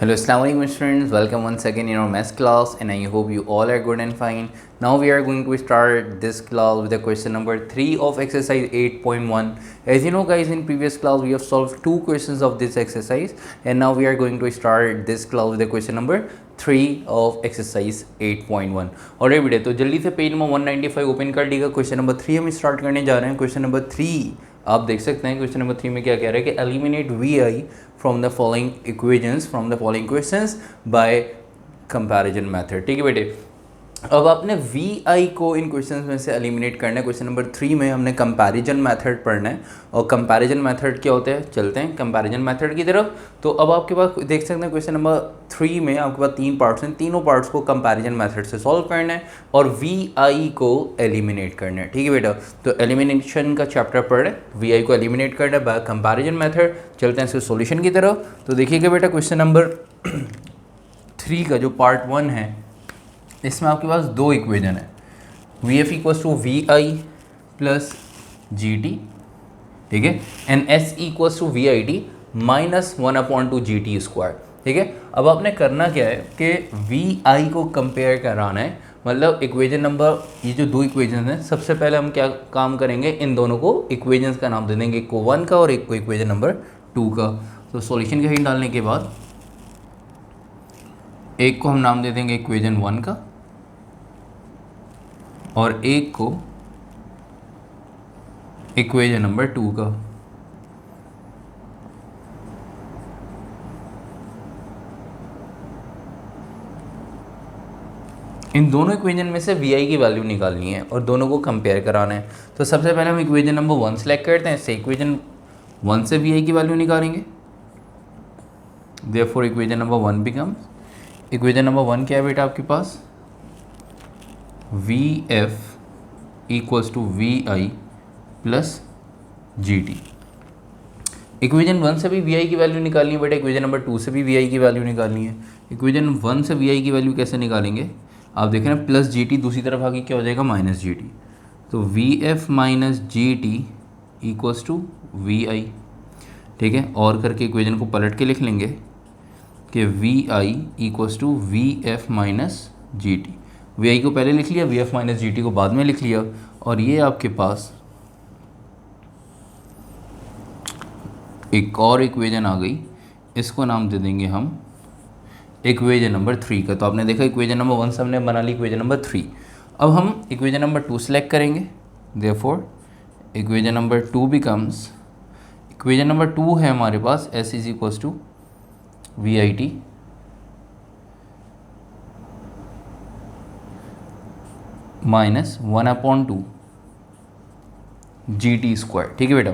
Hello, Assalamu alaikum students. Welcome once again in our maths class, and I hope you all are good and fine. Now we are going to start this class with the question number 3 of exercise 8.1. As you know guys, in previous class we have solved 2 questions of this exercise, and now we are going to start this class with the question number 3 of exercise 8.1. और बेटे तो जल्दी से page number 195 open कर लीजिएगा. Question number 3 हम start करने जा रहे हैं. क्वेश्चन नंबर 3 आप देख सकते हैं. क्वेश्चन नंबर 3 में क्या कह रहा है कि eliminate v i from the following equations from the following questions by comparison method. ठीक है बेटे, अब आपने वी आई को इन क्वेश्चंस में से एलिमिनेट करना है. क्वेश्चन नंबर 3 में हमने कंपैरिजन मेथड पढ़ना है. और कंपैरिजन मेथड क्या होता है, चलते हैं कंपैरिजन मेथड की तरफ. तो अब आपके पास देख सकते हैं क्वेश्चन नंबर 3 में आपके पास 3 पार्ट्स हैं. तीनों पार्ट्स को कंपैरिजन मेथड से सॉल्व करना है और वी आई को एलिमिनेट करना है. ठीक है बेटा, तो एलिमिनेशन का चैप्टर पढ़ रहे हैं. वी आई को एलिमिनेट करना है बाय कंपैरिजन मेथड. चलते हैं इसके सॉल्यूशन की तरफ. तो देखिएगा बेटा, क्वेश्चन नंबर 3 का जो पार्ट 1 है इसमें आपके पास 2 इक्वेशन है. V F equals to we I plus ji t, ठीक है, and s equals to we I T minus 1/2 G T square. ठीक है, अब आपने करना क्या है कि वी आई को कंपेयर कराना है. मतलब इक्वेशन नंबर, ये जो 2 इक्वेशन हैं, सबसे पहले हम क्या काम करेंगे, इन दोनों को इक्वेशंस का नाम दे देंगे. एक को 1 का और एक को इक्वेशन नंबर 2 का. तो सॉल्यूशन का हिंट डालने के बाद एक को हम नाम दे देंगे इक्वेशन 1 का और एक को इक्वेशन नंबर 2 का. इन दोनों इक्वेशन में से वी आई की वैल्यू निकालनी है और दोनों को कंपेयर कराना है. तो सबसे पहले हम इक्वेशन नंबर 1 सेलेक्ट करते हैं. इससे इक्वेशन 1 से वी आई की वैल्यू निकालेंगे. Therefore equation number 1 becomes, equation number 1 क्या है बेटा आपके पास, V F equals to we I plus ji T. Equation 1 से भी वी आई की वैल्यू निकालनी है बेटा, इक्वेशन नंबर 2 से भी वी आई की वैल्यू निकालनी है. इक्वेशन 1 से वी आई की वैल्यू कैसे निकालेंगे, आप देखें ना, प्लस जी टी, दूसरी तरफ आगे क्या हो जाएगा, माइनस जी टी. तो V F minus G T equals to we I. ठीक है, और करके इक्वेशन को पलट के लिख लेंगे कि we I equals to V F minus ji T. V I को पहले लिख लिया, वी एफ माइनस जी टी को बाद में लिख लिया. और ये आपके पास एक और इक्वेशन आ गई, इसको नाम दे देंगे हम इक्वेशन नंबर 3 का. तो आपने देखा इक्वेशन नंबर 1 से हमने बना ली इक्वेशन नंबर 3. अब हम इक्वेशन नंबर 2 सेलेक्ट करेंगे. Therefore equation number 2 becomes, equation number 2 है हमारे पास S is equals to we I T minus 1/2 G T square. ठीक है बेटा,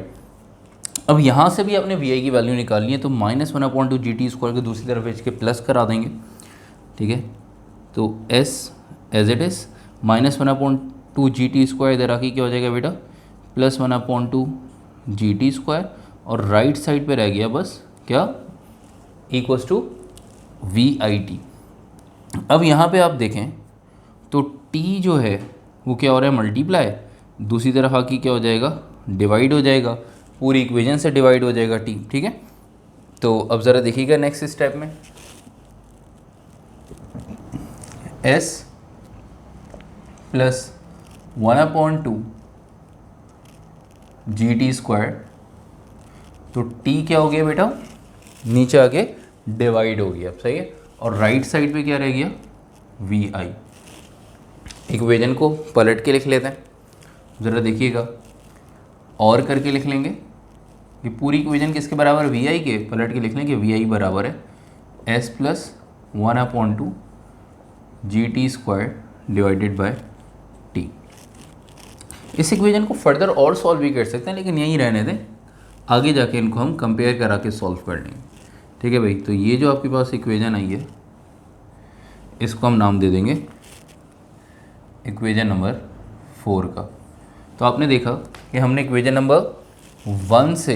अब यहाँ से भी आपने वी आई की वैल्यू निकालनी है. तो माइनस 1/2 जी टी स्क्वायर को दूसरी तरफ इसके प्लस करा देंगे. ठीक है, तो s as it is minus 1/2 G T square इधर आके क्या हो जाएगा बेटा, प्लस 1/2 जी टी स्क्वायर. और राइट साइड पे रह गया बस क्या, equals to we I t. अब यहाँ पे आप देखें तो t जो है वो क्या हो रहा है, मल्टीप्लाई, दूसरी तरफ आके क्या हो जाएगा, डिवाइड हो जाएगा. पूरी इक्वेशन से डिवाइड हो जाएगा t. ठीक है, तो अब ज़रा देखिएगा नेक्स्ट स्टेप में, s plus 1/2 G T square. तो t क्या हो गया बेटा, नीचे आके डिवाइड हो गया. सही है, और राइट साइड पे क्या रह गया, वी आई. इक्वेशन को पलट के लिख लेते हैं, ज़रा देखिएगा, और करके लिख लेंगे कि पूरी इक्वेशन किसके बराबर है, वी आई के. पलट के लिख लेंगे वी आई बराबर है S plus 1/2 G T square divided by T. इस इक्वेशन को फर्दर और सॉल्व भी कर सकते हैं, लेकिन यहीं रहने दें, आगे जाके इनको हम कंपेयर करा के सॉल्व कर लेंगे. ठीक है भाई, तो ये जो आपके पास इक्वेशन आई है इसको हम नाम दे देंगे इक्वेशन नंबर 4 का. तो आपने देखा कि हमने इक्वेशन नंबर 1 से,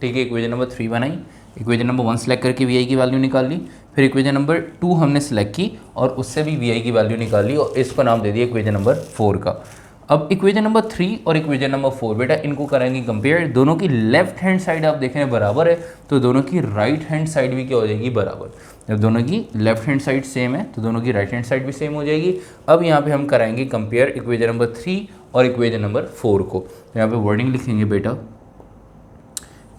ठीक है, इक्वेशन नंबर 3 बनाई. इक्वेशन नंबर 1 सेलेक्ट करके वी आई की वैल्यू निकाल ली. फिर इक्वेशन नंबर 2 हमने सेलेक्ट की और उससे भी वी आई की वैल्यू निकाल ली और इसको नाम दे दिया इक्वेशन नंबर 4 का. अब इक्वेशन नंबर 3 और इक्वेशन नंबर 4 बेटा इनको करेंगे कंपेयर। दोनों की लेफ्ट हैंड साइड आप देख रहे हैं बराबर है, तो दोनों की राइट हैंड साइड भी क्या हो जाएगी, बराबर। जब दोनों की लेफ्ट हैंड साइड सेम है तो दोनों की राइट हैंड साइड भी सेम हो जाएगी। अब यहाँ पे हम कराएंगे कंपेयर इक्वेशन नंबर 3 और इक्वेशन नंबर 4 को। तो यहाँ पे वर्डिंग लिखेंगे बेटा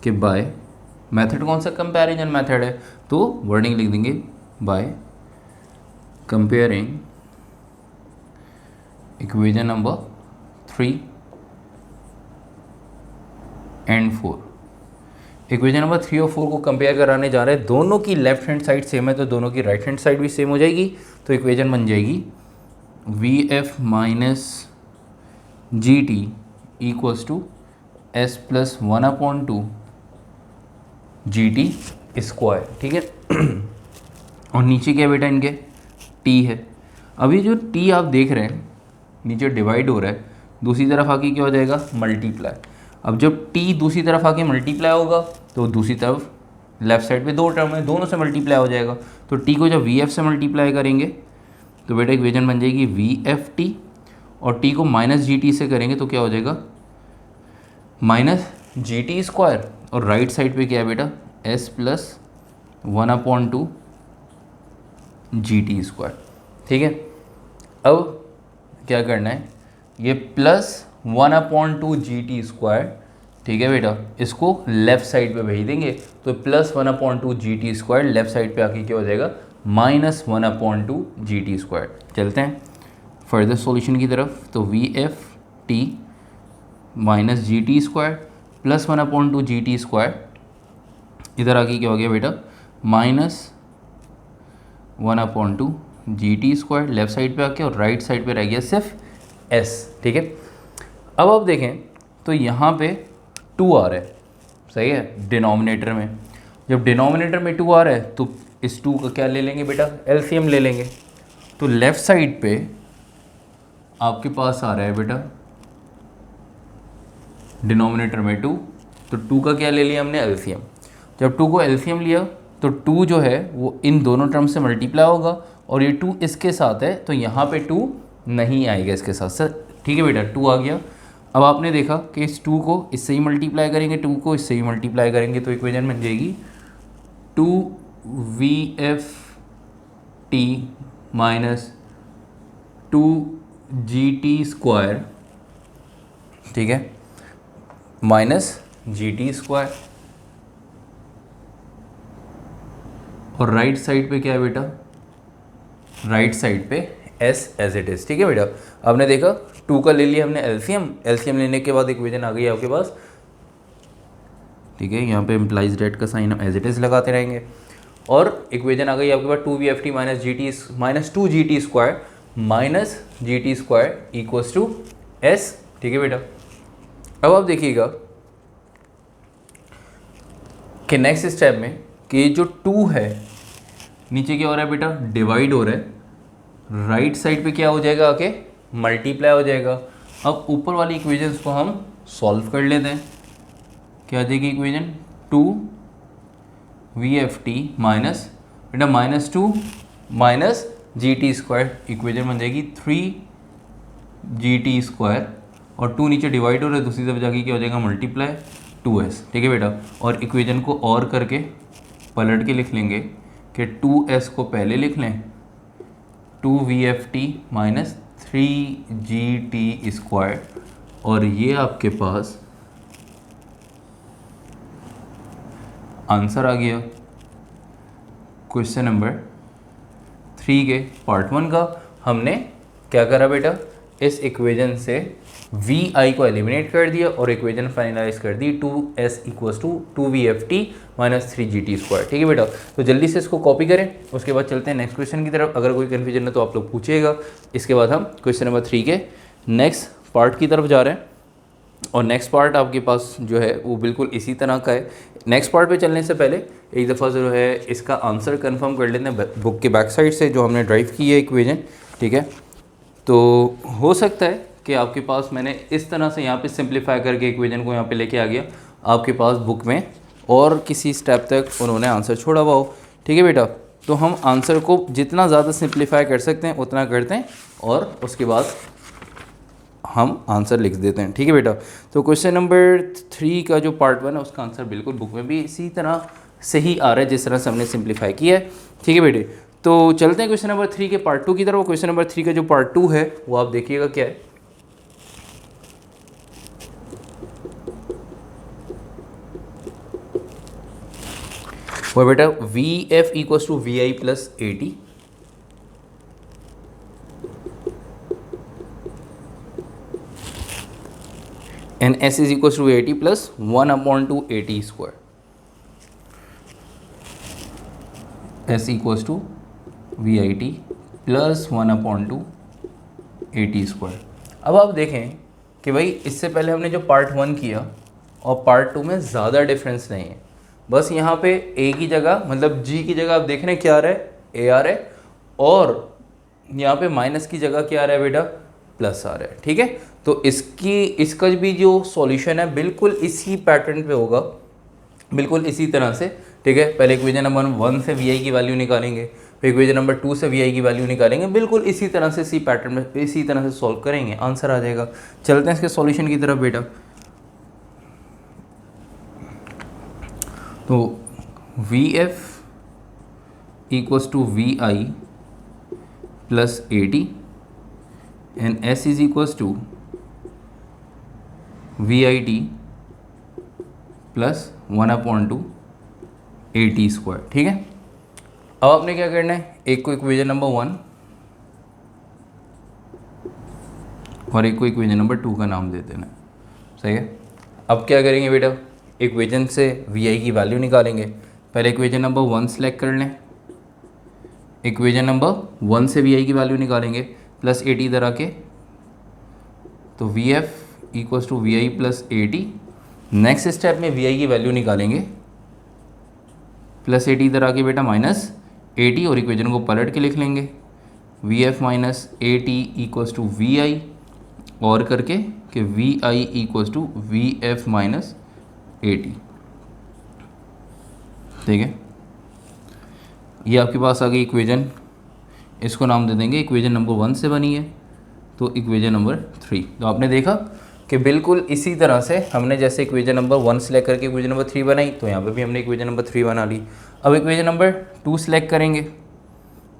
कि बाय मेथड, कौन सा कंपैरिजन मेथड है, तो वर्डिंग लिख देंगे bye comparing equation number 3 and 4। Equation number 3 और 4 को कंपेयर कराने जा रहे हैं। दोनों की लेफ्ट हैंड साइड सेम है तो दोनों की राइट हैंड साइड भी सेम हो जाएगी। तो इक्वेशन बन जाएगी V F minus G T equals to s plus 1/2 G T square, ठीक है। और नीचे क्या बेटा इनके टी है। अभी जो टी आप देख रहे हैं नीचे डिवाइड हो रहा है, दूसरी तरफ आके क्या हो जाएगा, मल्टीप्लाई। अब जब टी दूसरी तरफ आके मल्टीप्लाई होगा तो दूसरी तरफ लेफ्ट साइड पे दो टर्म है, दोनों से मल्टीप्लाई हो जाएगा। तो टी को जब वी एफ से मल्टीप्लाई करेंगे तो बेटा इक्वेशन बन जाएगी वी एफ टी, और टी को माइनस जी टी से करेंगे तो क्या हो जाएगा, माइनस जी टी स्क्वायर। और राइट साइड पे क्या है बेटा, S plus 1/2 G T square, ठीक है। अब क्या करना है, ये प्लस 1/2 जी टी स्क्वायर, ठीक है बेटा, इसको लेफ्ट साइड पे भेज देंगे तो plus 1/2 G T square left side पे आके क्या हो जाएगा, माइनस 1/2 जी टी स्क्वायर। चलते हैं फर्दर सॉल्यूशन की तरफ। तो V F T minus G T square plus 1/2 G T square, इधर आके क्या हो गया बेटा, minus 1/2 G T square left side पे आके, और राइट साइड पे रह गया सिर्फ एस, ठीक है। अब आप देखें तो यहाँ पे 2 आ रहा है, सही है, डिनोमिनेटर में। जब डिनोमिनेटर में 2 आ रहा है तो इस 2 का क्या ले लेंगे बेटा, एलसीएम ले लेंगे। तो लेफ्ट साइड पे आपके पास आ रहा है बेटा डिनोमिनेटर में 2, तो 2 का क्या ले लिया हमने, एलसीएम। जब 2 को एलसीएम लिया तो 2 जो है वो इन दोनों टर्म से मल्टीप्लाई होगा, और ये 2 इसके साथ है तो यहाँ पे 2 नहीं आएगा इसके साथ सर, ठीक है बेटा, 2 आ गया। अब आपने देखा कि इस 2 को इससे ही मल्टीप्लाई करेंगे, 2 को इससे ही मल्टीप्लाई करेंगे, तो इक्वेशन बन जाएगी 2VFT माइनस 2GT स्क्वायर, ठीक है, माइनस GT स्क्वायर। और राइट साइड पे क्या है बेटा, राइट साइड पे एस एज इट इज, ठीक है बेटा। आपने देखा 2 का ले लिया हमने एलसीएम, एलसीएम लेने के बाद इक्वेशन आ गई आपके पास, ठीक है। यहाँ पे इम्प्लाइज डेट का साइन हम एज इट इज लगाते रहेंगे, और इक्वेशन आ गई आपके पास 2VFT minus GT minus 2GT square minus GT square equals to s, ठीक है बेटा। अब आप देखिएगा कि नेक्स्ट स्टेप में कि जो 2 है नीचे क्या हो रहा है बेटा, डिवाइड हो रहा है, राइट साइड पे क्या हो जाएगा, आके मल्टीप्लाई हो जाएगा। अब ऊपर वाली इक्वेशंस को हम सॉल्व कर लेते हैं। क्या आ जाएगी इक्वेशन, 2VFT माइनस बेटा minus 2 minus GT square, equation बन जाएगी 3GT स्क्वायर, और 2 नीचे डिवाइड हो रहा है, दूसरी तरफ जाके क्या हो जाएगा, मल्टीप्लाई 2S, ठीक है बेटा। और इक्वेशन को और करके पलट के लिख लेंगे कि 2S को पहले लिख लें, 2VFT माइनस 3GT स्क्वायर, और ये आपके पास आंसर आ गया क्वेश्चन नंबर 3 के पार्ट 1 का। हमने क्या करा बेटा, इस इक्वेशन से वी आई को एलिमिनेट कर दिया और इक्वेशन फाइनलाइज कर दी 2S equals to 2VFT minus 3GT square, ठीक है बेटा। तो जल्दी से इसको कॉपी करें, उसके बाद चलते हैं नेक्स्ट क्वेश्चन की तरफ। अगर कोई कन्फ्यूजन है तो आप लोग पूछिएगा। इसके बाद हम क्वेश्चन नंबर 3 के नेक्स्ट पार्ट की तरफ जा रहे हैं, और नेक्स्ट पार्ट आपके पास जो है वो बिल्कुल इसी तरह का है। नेक्स्ट पार्ट पे चलने से पहले एक दफ़ा जो है इसका आंसर कंफर्म कर लेते हैं बुक के बैक साइड से जो हमने ड्राइव की है इक्वेशन, ठीक है। तो हो सकता है कि आपके पास मैंने इस तरह से यहाँ पे सिंप्लीफाई करके इक्वेशन को यहाँ पे लेके आ गया, आपके पास बुक में और किसी स्टेप तक उन्होंने आंसर छोड़ा हुआ हो, ठीक है बेटा। तो हम आंसर को जितना ज़्यादा सिंप्लीफाई कर सकते हैं उतना करते हैं, और उसके बाद हम आंसर लिख देते हैं। ठीक है बेटा, तो क्वेश्चन नंबर 3 का जो पार्ट 1 है उसका आंसर बिल्कुल बुक में भी इसी तरह से ही आ रहा है जिस तरह से हमने सिंप्लीफाई किया है। ठीक है बेटे, तो चलते हैं क्वेश्चन नंबर 3 के पार्ट 2 की तरफ। क्वेश्चन नंबर 3 का जो पार्ट 2 है वो आप देखिएगा क्या है। वो बेटा v F equals to we I plus A t, and s is equals to a t plus 1/2 a t square. S equals to we I t plus 1/2 a t square. अब आप देखें कि भाई इससे पहले हमने जो पार्ट 1 किया और पार्ट 2 में ज़्यादा डिफरेंस नहीं है, बस यहाँ पे ए की जगह मतलब जी की जगह आप देख रहे हैं क्या आ रहा है, ए आ रहा है, और यहाँ पे माइनस की जगह क्या आ रहा है बेटा, प्लस आ रहा है। ठीक है, तो इसका भी जो सॉल्यूशन है बिल्कुल इसी पैटर्न पे होगा, बिल्कुल इसी तरह से। ठीक है, पहले इक्वेशन नंबर 1 से वी आई की वैल्यू निकालेंगे, फिर इक्वेशन नंबर 2 से वी आई की वैल्यू निकालेंगे, बिल्कुल इसी तरह से इसी पैटर्न में इसी तरह से सॉल्व करेंगे, आंसर आ जाएगा। चलते हैं इसके सॉल्यूशन की तरफ बेटा। तो V F equals to we I plus A t and s is equals to we I t plus 1/2 a t square. ठीक है, अब आपने क्या करना है, एक को इक्वेशन नंबर 1 और एक को इक्वेशन नंबर 2 का नाम दे देना। सही है, अब क्या करेंगे बेटा, इक्वेशन से वी आई की वैल्यू निकालेंगे। पहले इक्वेशन नंबर 1 सेलेक्ट कर लें, इक्वेशन नंबर 1 से वी आई की वैल्यू निकालेंगे प्लस ए टी इधर आके, तो V F equals to we I plus A T. Next step में वी आई की वैल्यू निकालेंगे प्लस ए टी इधर आके बेटा माइनस ए टी, और इक्वेशन को पलट के लिख लेंगे V F minus A T equals to we I, और करके कि we I equals to V F minus A T. ठीक है, ये आपके पास आ गई इक्वेशन, इसको नाम दे देंगे इक्वेशन नंबर 1 से बनी है तो इक्वेशन नंबर 3। तो आपने देखा कि बिल्कुल इसी तरह से हमने जैसे इक्वेशन नंबर 1 सेलेक्ट करके इक्वेशन नंबर 3 बनाई, तो यहाँ पे भी हमने इक्वेशन नंबर 3 बना ली। अब इक्वेशन नंबर 2 सेलेक्ट करेंगे,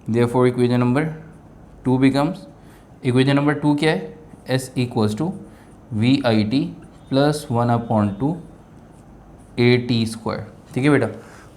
therefore equation number 2 becomes, equation number 2 क्या है, s equals to we I t plus 1/2 a t square. ठीक है बेटा,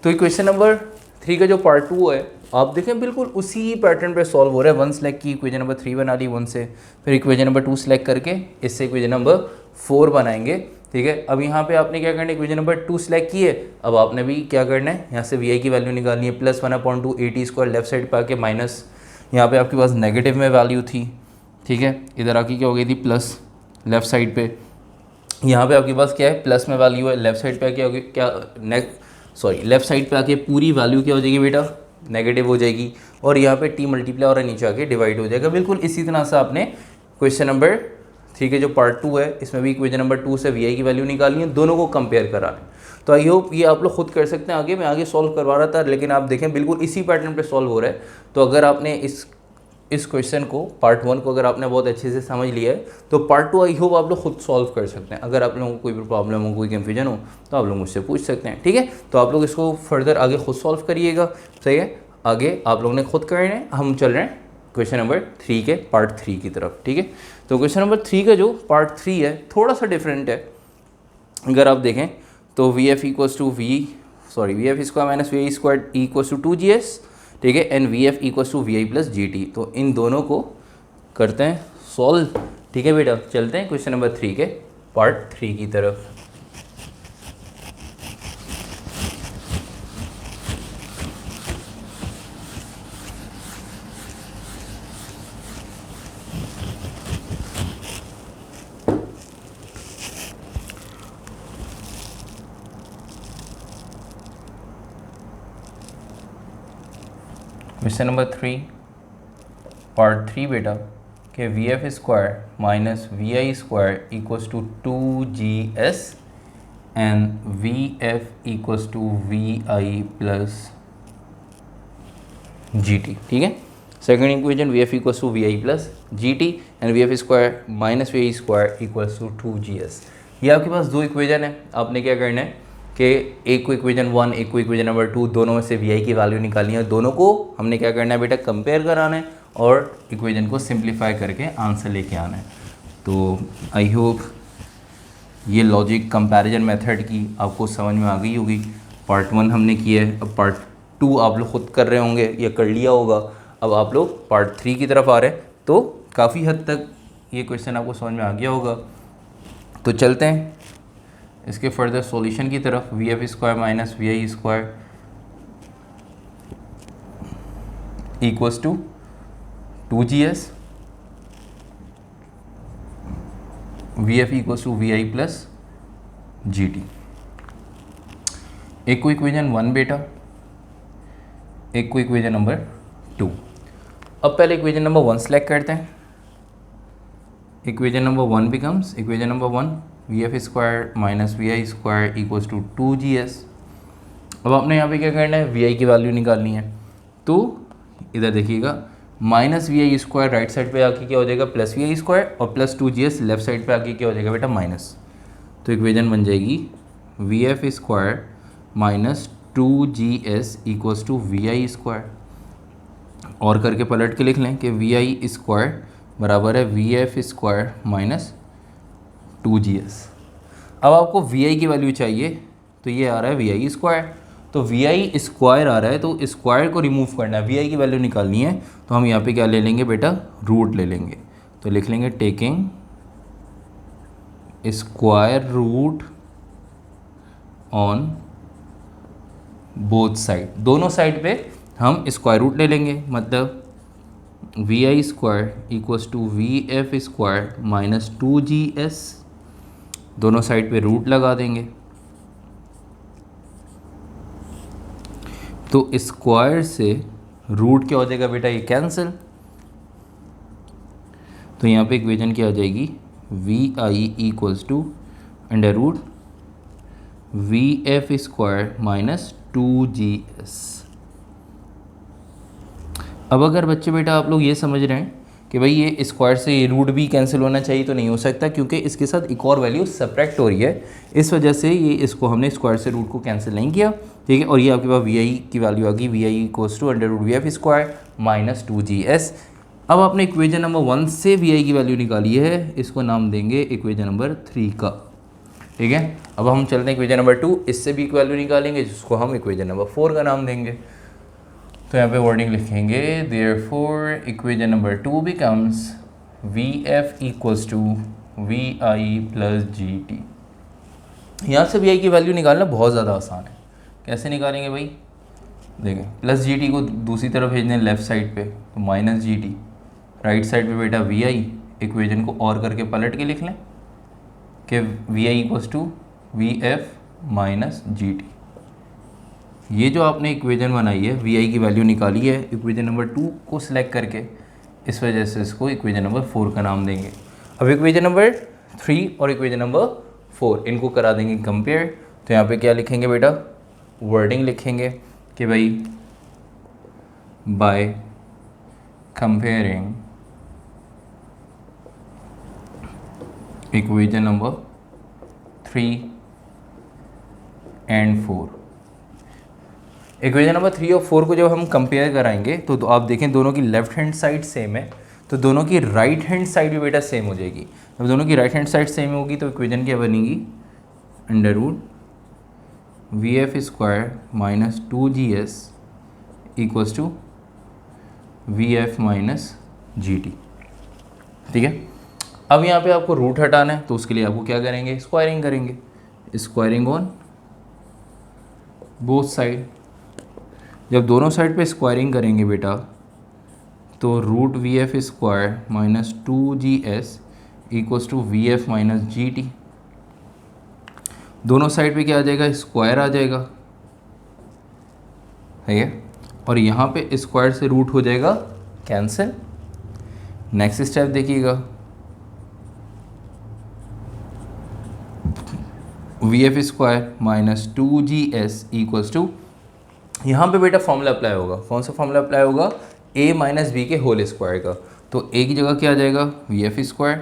तो इक्वेशन नंबर 3 का जो पार्ट 2 है आप देखें बिल्कुल उसी पैटर्न पे सॉल्व हो रहा है। 1 सेलेक्ट की, इक्वेशन नंबर 3 बना ली 1 से, फिर इक्वेशन नंबर 2 सेलेक्ट करके इससे इक्वेशन नंबर 4 बनाएंगे। ठीक है, अब यहाँ पे आपने क्या करना है, इक्वेशन नंबर 2 सेलेक्ट की है, अब आपने भी क्या करना है, यहाँ से वी आई की वैल्यू निकालनी है plus 1/2 a t square, left side पर आके माइनस, यहाँ पे आपके पास नेगेटिव में वैल्यू थी। ठीक है, इधर आके क्या हो गई थी, प्लस लेफ्ट साइड पे, यहाँ पे आपके पास क्या है, प्लस में वैल्यू है, लेफ्ट साइड पे क्या होगी, लेफ्ट साइड पे आके पूरी वैल्यू क्या हो जाएगी बेटा, नेगेटिव हो जाएगी, और यहाँ पे टी मल्टीप्लाई और नीचे आके डिवाइड हो जाएगा। बिल्कुल इसी तरह से आपने क्वेश्चन नंबर 3 के जो पार्ट 2 है इसमें भी इक्वेशन नंबर 2 से वी आई की वैल्यू निकालनी है, दोनों को कंपेयर कराना है। तो आई होप ये आप लोग खुद कर सकते हैं। आगे मैं आगे सॉल्व करवा रहा था, लेकिन आप देखें बिल्कुल इसी पैटर्न पर सॉल्व हो रहा है। तो अगर आपने इस क्वेश्चन को पार्ट 1 को अगर आपने बहुत अच्छे से समझ लिया है तो पार्ट 2 आई होप आप लोग खुद सॉल्व कर सकते हैं। अगर आप लोगों को कोई भी प्रॉब्लम हो, कोई कन्फ्यूजन हो, तो आप लोग मुझसे पूछ सकते हैं। ठीक है, तो आप लोग इसको फर्दर आगे खुद सॉल्व करिएगा। सही है, आगे आप लोगों ने खुद करना है, हम चल रहे हैं क्वेश्चन नंबर 3 के पार्ट 3 की तरफ। ठीक है, तो क्वेश्चन नंबर 3 का जो पार्ट 3 है थोड़ा सा डिफरेंट है। अगर आप देखें तो V F square minus v i square equals to 2GS। ठीक है, and v F equals to we I plus G T. तो इन दोनों को करते हैं सॉल्व। ठीक है बेटा, चलते हैं क्वेश्चन नंबर 3 के पार्ट 3 की तरफ। क्वेश्चन नंबर 3 पार्ट 3 बेटा कि v F square minus v i square equals to 2GS and v F equals to we I plus ji t. ठीक है, second equation v F equals to we I plus ji t and v F square minus v i square equals to 2GS। ये आपके पास दो equation है, आपने क्या करना है कि एक को इक्वेशन 1 एक को इक्वेशन नंबर 2, दोनों में से वी आई की वैल्यू निकालनी है, दोनों को हमने क्या करना है बेटा कंपेयर कराना है और इक्वेशन को सिंप्लीफाई करके आंसर लेके आना है। तो आई होप ये लॉजिक कंपैरिजन मेथड की आपको समझ में आ गई होगी। पार्ट 1 हमने किया है, अब पार्ट 2 आप लोग खुद कर रहे होंगे या कर लिया होगा, अब आप लोग पार्ट 3 की तरफ आ रहे हैं, तो काफ़ी हद तक ये क्वेश्चन आपको समझ में आ गया होगा। तो चलते हैं इसके फर्दर सॉल्यूशन की तरफ। V F square minus v i square equals to 2GS, v F equals to we I plus ji t. एक को इक्वेशन 1 बेटा, एक को इक्वेशन नंबर 2। अब पहले इक्वेशन नंबर 1 सेलेक्ट करते हैं। Equation number 1 becomes equation number 1 v F square minus v i square equals to 2GS। अब आपने यहाँ पे क्या करना है, वी आई की वैल्यू निकालनी है। तो इधर देखिएगा, minus v i square right side पे आके क्या हो जाएगा प्लस वी आई स्क्वायर, और प्लस 2GS लेफ्ट साइड पे आके क्या हो जाएगा बेटा माइनस। तो इक्वेशन बन जाएगी V F square minus 2GS equals to we i square. और करके पलट के लिख लें कि वी आई स्क्वायर बराबर है v F square minus 2GS। अब आपको वी आई की वैल्यू चाहिए, तो ये आ रहा है वी आई स्क्वायर, तो वी आई स्क्वायर आ रहा है, तो स्क्वायर को रिमूव करना है, वी आई की वैल्यू निकालनी है। तो हम यहाँ पे क्या ले लेंगे बेटा, रूट ले लेंगे। तो लिख लेंगे taking square root on both side, दोनों साइड पे हम स्क्वायर रूट ले लेंगे, मतलब v i square equals to V F square minus 2GS, दोनों साइड पे रूट लगा देंगे। तो स्क्वायर से रूट क्या हो जाएगा बेटा, ये कैंसिल। तो यहाँ पे इक्वेशन क्या आ जाएगी, v I equals to under root v F square minus 2GS। अब अगर बच्चे बेटा आप लोग ये समझ रहे हैं कि भाई ये स्क्वायर से ये रूट भी कैंसिल होना चाहिए, तो नहीं हो सकता, क्योंकि इसके साथ एक और वैल्यू सब्ट्रैक्ट हो रही है, इस वजह से ये इसको हमने स्क्वायर से रूट को कैंसिल नहीं किया, ठीक है। और ये आपके पास वी आई की वैल्यू आ गई, v I equals to under root v F square minus 2GS। अब आपने इक्वेशन नंबर 1 से वी आई की वैल्यू निकाली है, इसको नाम देंगे इक्वेशन नंबर 3 का, ठीक है। अब हम चलते हैं इक्वेशन नंबर 2, इससे भी एक वैल्यू निकालेंगे जिसको हम इक्वेशन नंबर 4 का नाम देंगे। तो यहाँ पे वर्डिंग लिखेंगे therefore equation number 2 becomes v F equals to we I plus ji t. यहाँ से वी आई की वैल्यू निकालना बहुत ज़्यादा आसान है। कैसे निकालेंगे भाई, देखें प्लस जी टी को दूसरी तरफ भेजने लेफ्ट साइड पे, तो minus G T, right side पे बेटा वी आई, इक्वेशन को और करके पलट के लिख लें कि we I equals to V F minus ji t. ये जो आपने इक्वेशन बनाई है, वी आई की वैल्यू निकाली है इक्वेशन नंबर 2 को सिलेक्ट करके, इस वजह से इसको इक्वेशन नंबर 4 का नाम देंगे। अब इक्वेशन नंबर 3 और इक्वेशन नंबर 4 इनको करा देंगे कंपेयर। तो यहाँ पे क्या लिखेंगे बेटा, वर्डिंग लिखेंगे कि भाई bye comparing equation number 3 and 4। Equation number 3 और 4 को जब हम कंपेयर कराएंगे तो आप देखें दोनों की लेफ्ट हैंड साइड सेम है, तो दोनों की राइट हैंड साइड भी बेटा सेम हो जाएगी। जब दोनों की राइट हैंड साइड सेम होगी तो इक्वेशन क्या बनेगी, under root v F square minus 2GS equals to V F minus ji t, ठीक है। अब यहाँ पे आपको रूट हटाना है, तो उसके लिए आपको क्या करेंगे, स्क्वायरिंग करेंगे, स्क्वायरिंग ऑन बोथ साइड। जब दोनों साइड पे स्क्वायरिंग करेंगे बेटा, तो root v F square minus 2GS equals to V F minus ji t. दोनों साइड पे क्या आ जाएगा, स्क्वायर आ जाएगा, है। और यहाँ पे स्क्वायर से रूट हो जाएगा कैंसिल। नेक्स्ट स्टेप देखिएगा, V F square minus 2GS equals to, यहाँ पे बेटा फॉर्मूला अप्लाई होगा। कौन सा फॉर्मूला अप्लाई होगा, ए माइनस बी के होल स्क्वायर का। तो ए की जगह क्या आ जाएगा, वी एफ स्क्वायर,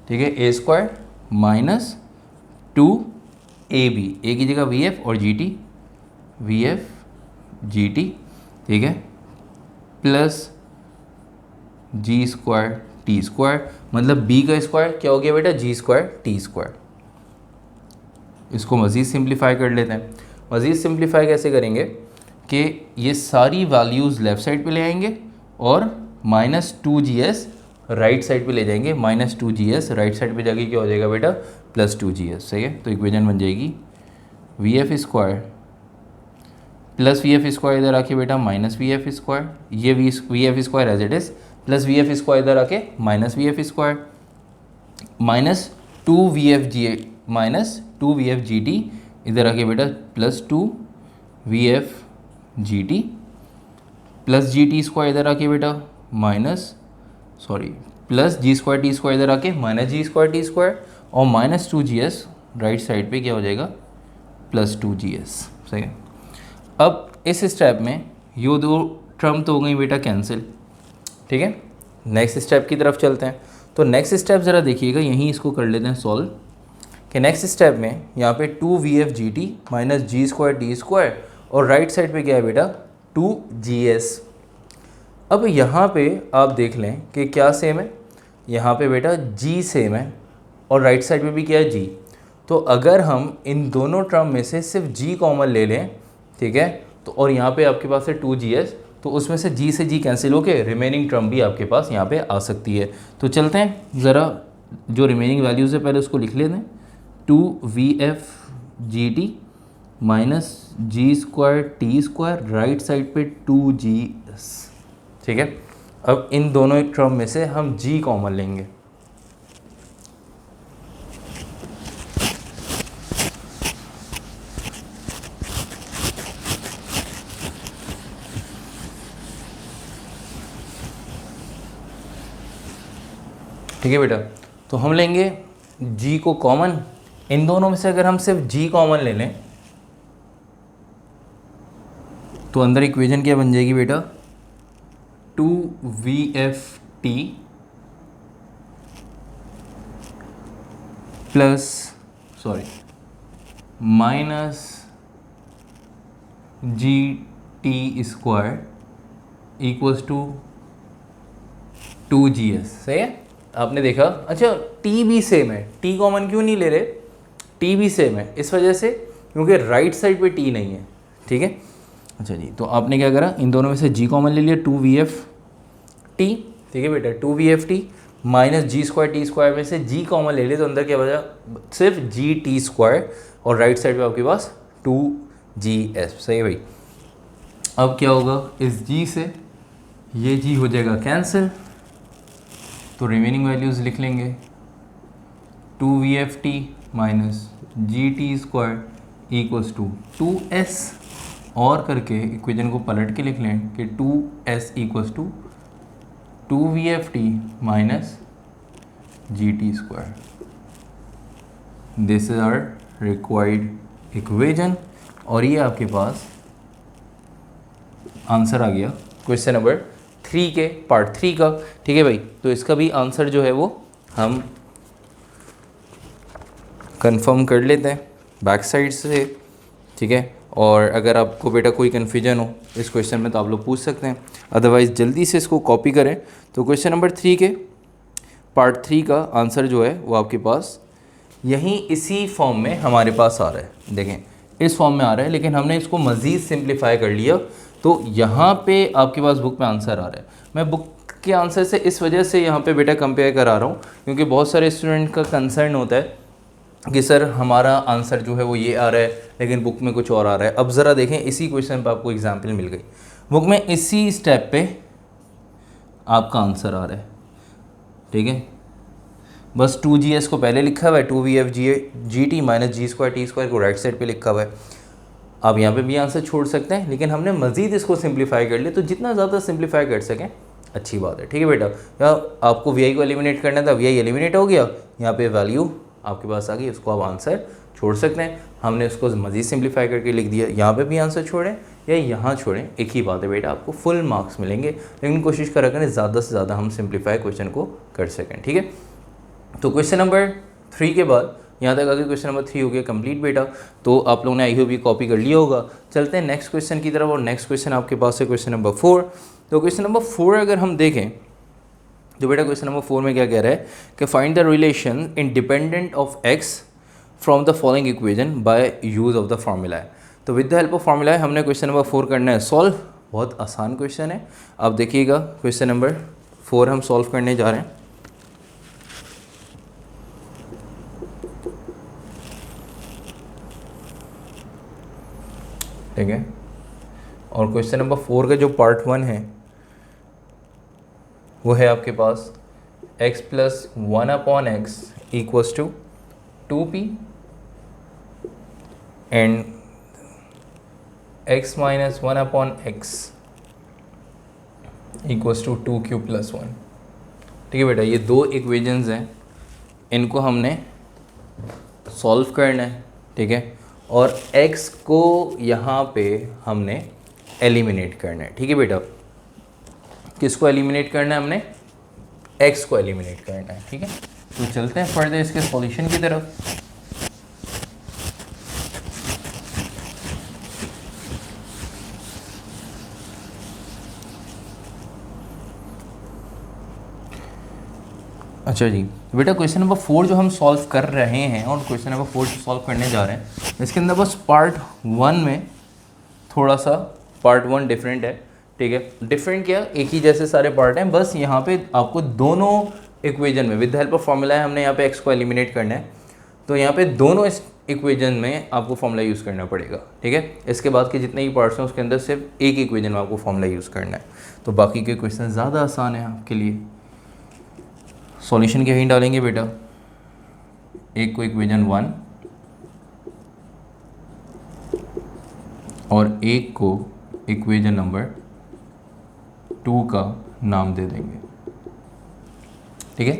ठीक है, ए स्क्वायर माइनस 2ab, ए की जगह वी एफ और जी T, we F G t, ठीक है, plus G square T square, मतलब बी का स्क्वायर क्या हो गया बेटा, जी स्क्वायर टी स्क्वायर। इसको मज़ीद सिंप्लीफाई कर लेते हैं। मज़ीद सिंप्लीफाई कैसे करेंगे कि ये सारी वैल्यूज़ लेफ़्ट साइड पे ले आएंगे और माइनस 2GS राइट साइड पे ले जाएंगे। माइनस 2GS राइट साइड पे जाके क्या हो जाएगा बेटा, प्लस 2GS, सही है। तो इक्वेशन बन जाएगी V F square plus V F square इधर आके बेटा माइनस वी एफ स्क्वायर, ये V F square as it is, plus V F square इधर आके minus V F square, minus 2 V F G T इधर आके बेटा plus 2 V F G T, plus G T square इधर आके बेटा plus G square T square इधर आके minus G square T square, और माइनस 2GS राइट साइड पे क्या हो जाएगा, प्लस 2GS, सही है। अब इस स्टेप में ये दो टर्म तो हो गई बेटा कैंसिल, ठीक है। नेक्स्ट स्टेप की तरफ चलते हैं। तो नेक्स्ट स्टेप ज़रा देखिएगा, यहीं इसको कर लेते हैं सॉल्व, कि नेक्स्ट स्टेप में यहाँ पे 2VFGT minus G square T square, और राइट साइड पे क्या है बेटा 2GS। अब यहाँ पे आप देख लें कि क्या सेम है, यहाँ पे बेटा G सेम है और राइट साइड पे भी क्या है G। तो अगर हम इन दोनों टर्म में से सिर्फ G कॉमन ले लें, ठीक है, तो और यहाँ पे आपके पास है 2GS, तो उसमें से G से G कैंसिल होके रिमेनिंग टर्म भी आपके पास यहाँ पे आ सकती है। तो चलते हैं ज़रा जो रिमेनिंग वैल्यूज़ है पहले उसको लिख लेते हैं। 2VFGT minus G square T square, right side पे 2GS, ठीक है। अब इन दोनों टर्म में से हम G कॉमन लेंगे, ठीक है बेटा। तो हम लेंगे G को कॉमन, इन दोनों में से अगर हम सिर्फ G कॉमन ले लें तो अंदर इक्वेशन क्या बन जाएगी बेटा, 2VFT plus minus GT square equals to 2GS, सही है। आपने देखा, अच्छा T भी सेम है, T कॉमन क्यों नहीं ले रहे, T भी सेम है इस वजह से क्योंकि राइट साइड पे T नहीं है, ठीक है। अच्छा जी, तो आपने क्या करा, इन दोनों में से G कॉमन ले लिया 2VFT, ठीक है बेटा, 2VFT minus G square T square में से G कॉमन ले लिया तो अंदर क्या बचा, सिर्फ GT स्क्वायर, और राइट साइड पे आपके पास 2GS, सही है भाई। अब क्या होगा, इस G से ये G हो जाएगा कैंसिल, तो रिमेनिंग वैल्यूज़ लिख लेंगे 2VFT minus GT square equals to 2S, और करके इक्वेशन को पलट के लिख लें कि 2S equals to 2VFT minus GT square. This is our required equation, और ये आपके पास आंसर आ गया क्वेश्चन नंबर 3 के पार्ट 3 का, ठीक है भाई। तो इसका भी आंसर जो है वो हम कंफर्म कर लेते हैं बैक साइड से, ठीक है। और अगर आपको बेटा कोई कन्फ्यूजन हो इस क्वेश्चन में तो आप लोग पूछ सकते हैं, अदरवाइज़ जल्दी से इसको कॉपी करें। तो क्वेश्चन नंबर 3 के पार्ट 3 का आंसर जो है वो आपके पास यहीं इसी फॉर्म में हमारे पास आ रहा है, देखें इस फॉर्म में आ रहा है, लेकिन हमने इसको मज़ीद सिंप्लीफाई कर लिया, तो यहाँ पे आपके पास बुक में आंसर आ रहा है। मैं बुक के आंसर से इस वजह से यहाँ पे बेटा कंपेयर करा रहा हूँ क्योंकि बहुत सारे स्टूडेंट का कंसर्न होता है कि सर हमारा आंसर जो है वो ये आ रहा है लेकिन बुक में कुछ और आ रहा है। अब ज़रा देखें, इसी क्वेश्चन पर आपको एग्जाम्पल मिल गई, बुक में इसी स्टेप पे आपका आंसर आ रहा है, ठीक है। बस 2GS को पहले लिखा हुआ है, 2VFGT minus G square T square को राइट साइड पे लिखा हुआ है। आप यहाँ पे भी आंसर छोड़ सकते हैं, लेकिन हमने मज़ीद इसको सिंप्लीफाई कर लिया, तो जितना ज़्यादा सिंप्लीफाई कर सकें अच्छी बात है, ठीक है बेटा। या आपको VI को एलिमिनेट करना था, VI एलिमिनेट हो गया, यहाँ पे वैल्यू आपके पास आ गई, उसको आप आंसर छोड़ सकते हैं। हमने उसको मज़ीद सिंप्लीफाई करके लिख दिया, यहाँ पे भी आंसर छोड़ें, या यहाँ छोड़ें, एक ही बात है बेटा, आपको फुल मार्क्स मिलेंगे। लेकिन कोशिश करा करें ज़्यादा से ज़्यादा हम सिंप्लीफाई क्वेश्चन को कर सकें, ठीक है। तो क्वेश्चन नंबर 3 के बाद यहाँ तक अगर क्वेश्चन नंबर 3 हो गया कंप्लीट बेटा, तो आप लोगों ने आई होप ये कॉपी कर लिया होगा। चलते हैं नेक्स्ट क्वेश्चन की तरफ, और नेक्स्ट क्वेश्चन आपके पास है क्वेश्चन नंबर 4। तो क्वेश्चन नंबर 4 अगर हम देखें तो बेटा क्वेश्चन नंबर 4 में क्या कह रहा है कि find the relation independent of X from the following equation by use of the formula. तो with the help of formula हमने क्वेश्चन नंबर 4 करना है सॉल्व। बहुत आसान क्वेश्चन है, आप देखिएगा क्वेश्चन नंबर 4 हम सॉल्व करने जा रहे हैं। ठीक है, और क्वेश्चन नंबर 4 का जो पार्ट 1 है वो है आपके पास x plus 1/x equals to 2p and x minus 1/x equals to 2q plus 1। ठीक है बेटा, ये दो इक्वेशंस हैं, इनको हमने सॉल्व करना है, ठीक है, और x को यहाँ पे हमने एलिमिनेट करना है। ठीक है बेटा, किसको एलिमिनेट करना है हमने? x को एलिमिनेट करना है। ठीक है, तो चलते हैं फर्दर इसके सॉल्यूशन की तरफ। अच्छा जी बेटा, क्वेश्चन नंबर 4 जो हम सॉल्व कर रहे हैं और क्वेश्चन नंबर 4 जो सॉल्व करने जा रहे हैं, इसके अंदर बस पार्ट 1 में थोड़ा सा पार्ट 1 डिफरेंट है। ठीक है, डिफरेंट क्या, एक ही जैसे सारे पार्ट हैं, बस यहाँ पे आपको दोनों इक्वेजन में with the help of formula है, हमने यहाँ पे x को एलिमिनेट करना है, तो यहाँ पे दोनों इस इक्वेजन में आपको फॉर्मूला यूज़ करना पड़ेगा। ठीक है, इसके बाद के जितने ही पार्ट्स हैं उसके अंदर सिर्फ एक इक्वेजन में आपको फॉर्मूला यूज़ करना है। तो बाकी के क्वेश्चन ज़्यादा आसान है आपके लिए। सॉल्यूशन के हिंट डालेंगे बेटा, एक को इक्वेशन 1 और एक को इक्वेशन नंबर 2 का नाम दे देंगे। ठीक है,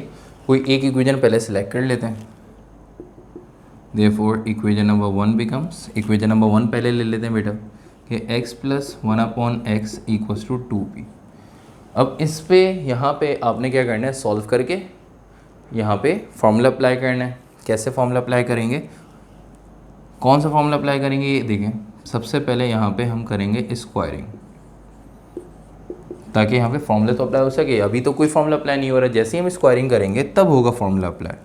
कोई एक इक्वेशन पहले सेलेक्ट कर लेते हैं। Therefore equation number 1 becomes, equation number 1 पहले ले लेते हैं बेटा कि x plus 1/x equals to 2p। अब इस पे यहाँ पे आपने क्या करना है, सॉल्व करके यहाँ पे फॉर्मूला अप्लाई करना है। कैसे फॉर्मूला अप्लाई करेंगे, कौन सा फॉर्मूला अप्लाई करेंगे, ये देखें। सबसे पहले यहाँ पे हम करेंगे स्क्वायरिंग, ताकि यहाँ पे फॉर्मूला तो अप्लाई हो सके। अभी तो कोई फॉर्मूला अप्लाई नहीं हो रहा, जैसे ही हम स्क्वायरिंग करेंगे तब होगा formula apply.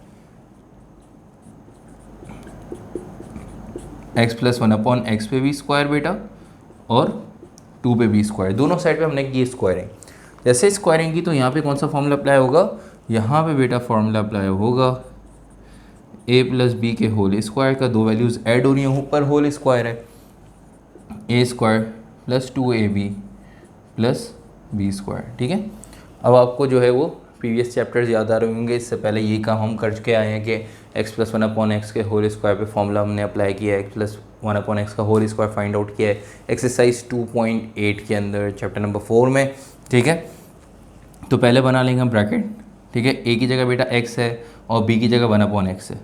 x plus 1/x पे भी स्क्वायर बेटा और 2 पे भी स्क्वायर, दोनों साइड पे हमने की स्क्वायरिंग। जैसे स्क्वायरिंग की तो यहाँ पे कौन सा फॉर्मूला अप्लाई होगा, यहाँ पे बेटा फॉर्मूला अप्लाई होगा a प्लस बी के होल स्क्वायर का, दो वैल्यूज़ ऐड हो रही हैं, ऊपर होल स्क्वायर है, a square plus 2ab plus B square. ठीक है, अब आपको जो है वो प्रीवियस चैप्टर्स याद आ रहे होंगे, इससे पहले ये काम हम कर चुके आए हैं कि x प्लस 1/x के होल स्क्वायर पे फॉर्मूला हमने अप्लाई किया है, x प्लस 1/x का होल स्क्वायर फाइंड आउट किया है एक्सरसाइज 2.8 के अंदर चैप्टर नंबर 4 में। ठीक है, तो पहले बना लेंगे हम ब्रैकेट। ठीक है, a की जगह बेटा x है और b की जगह 1/x है,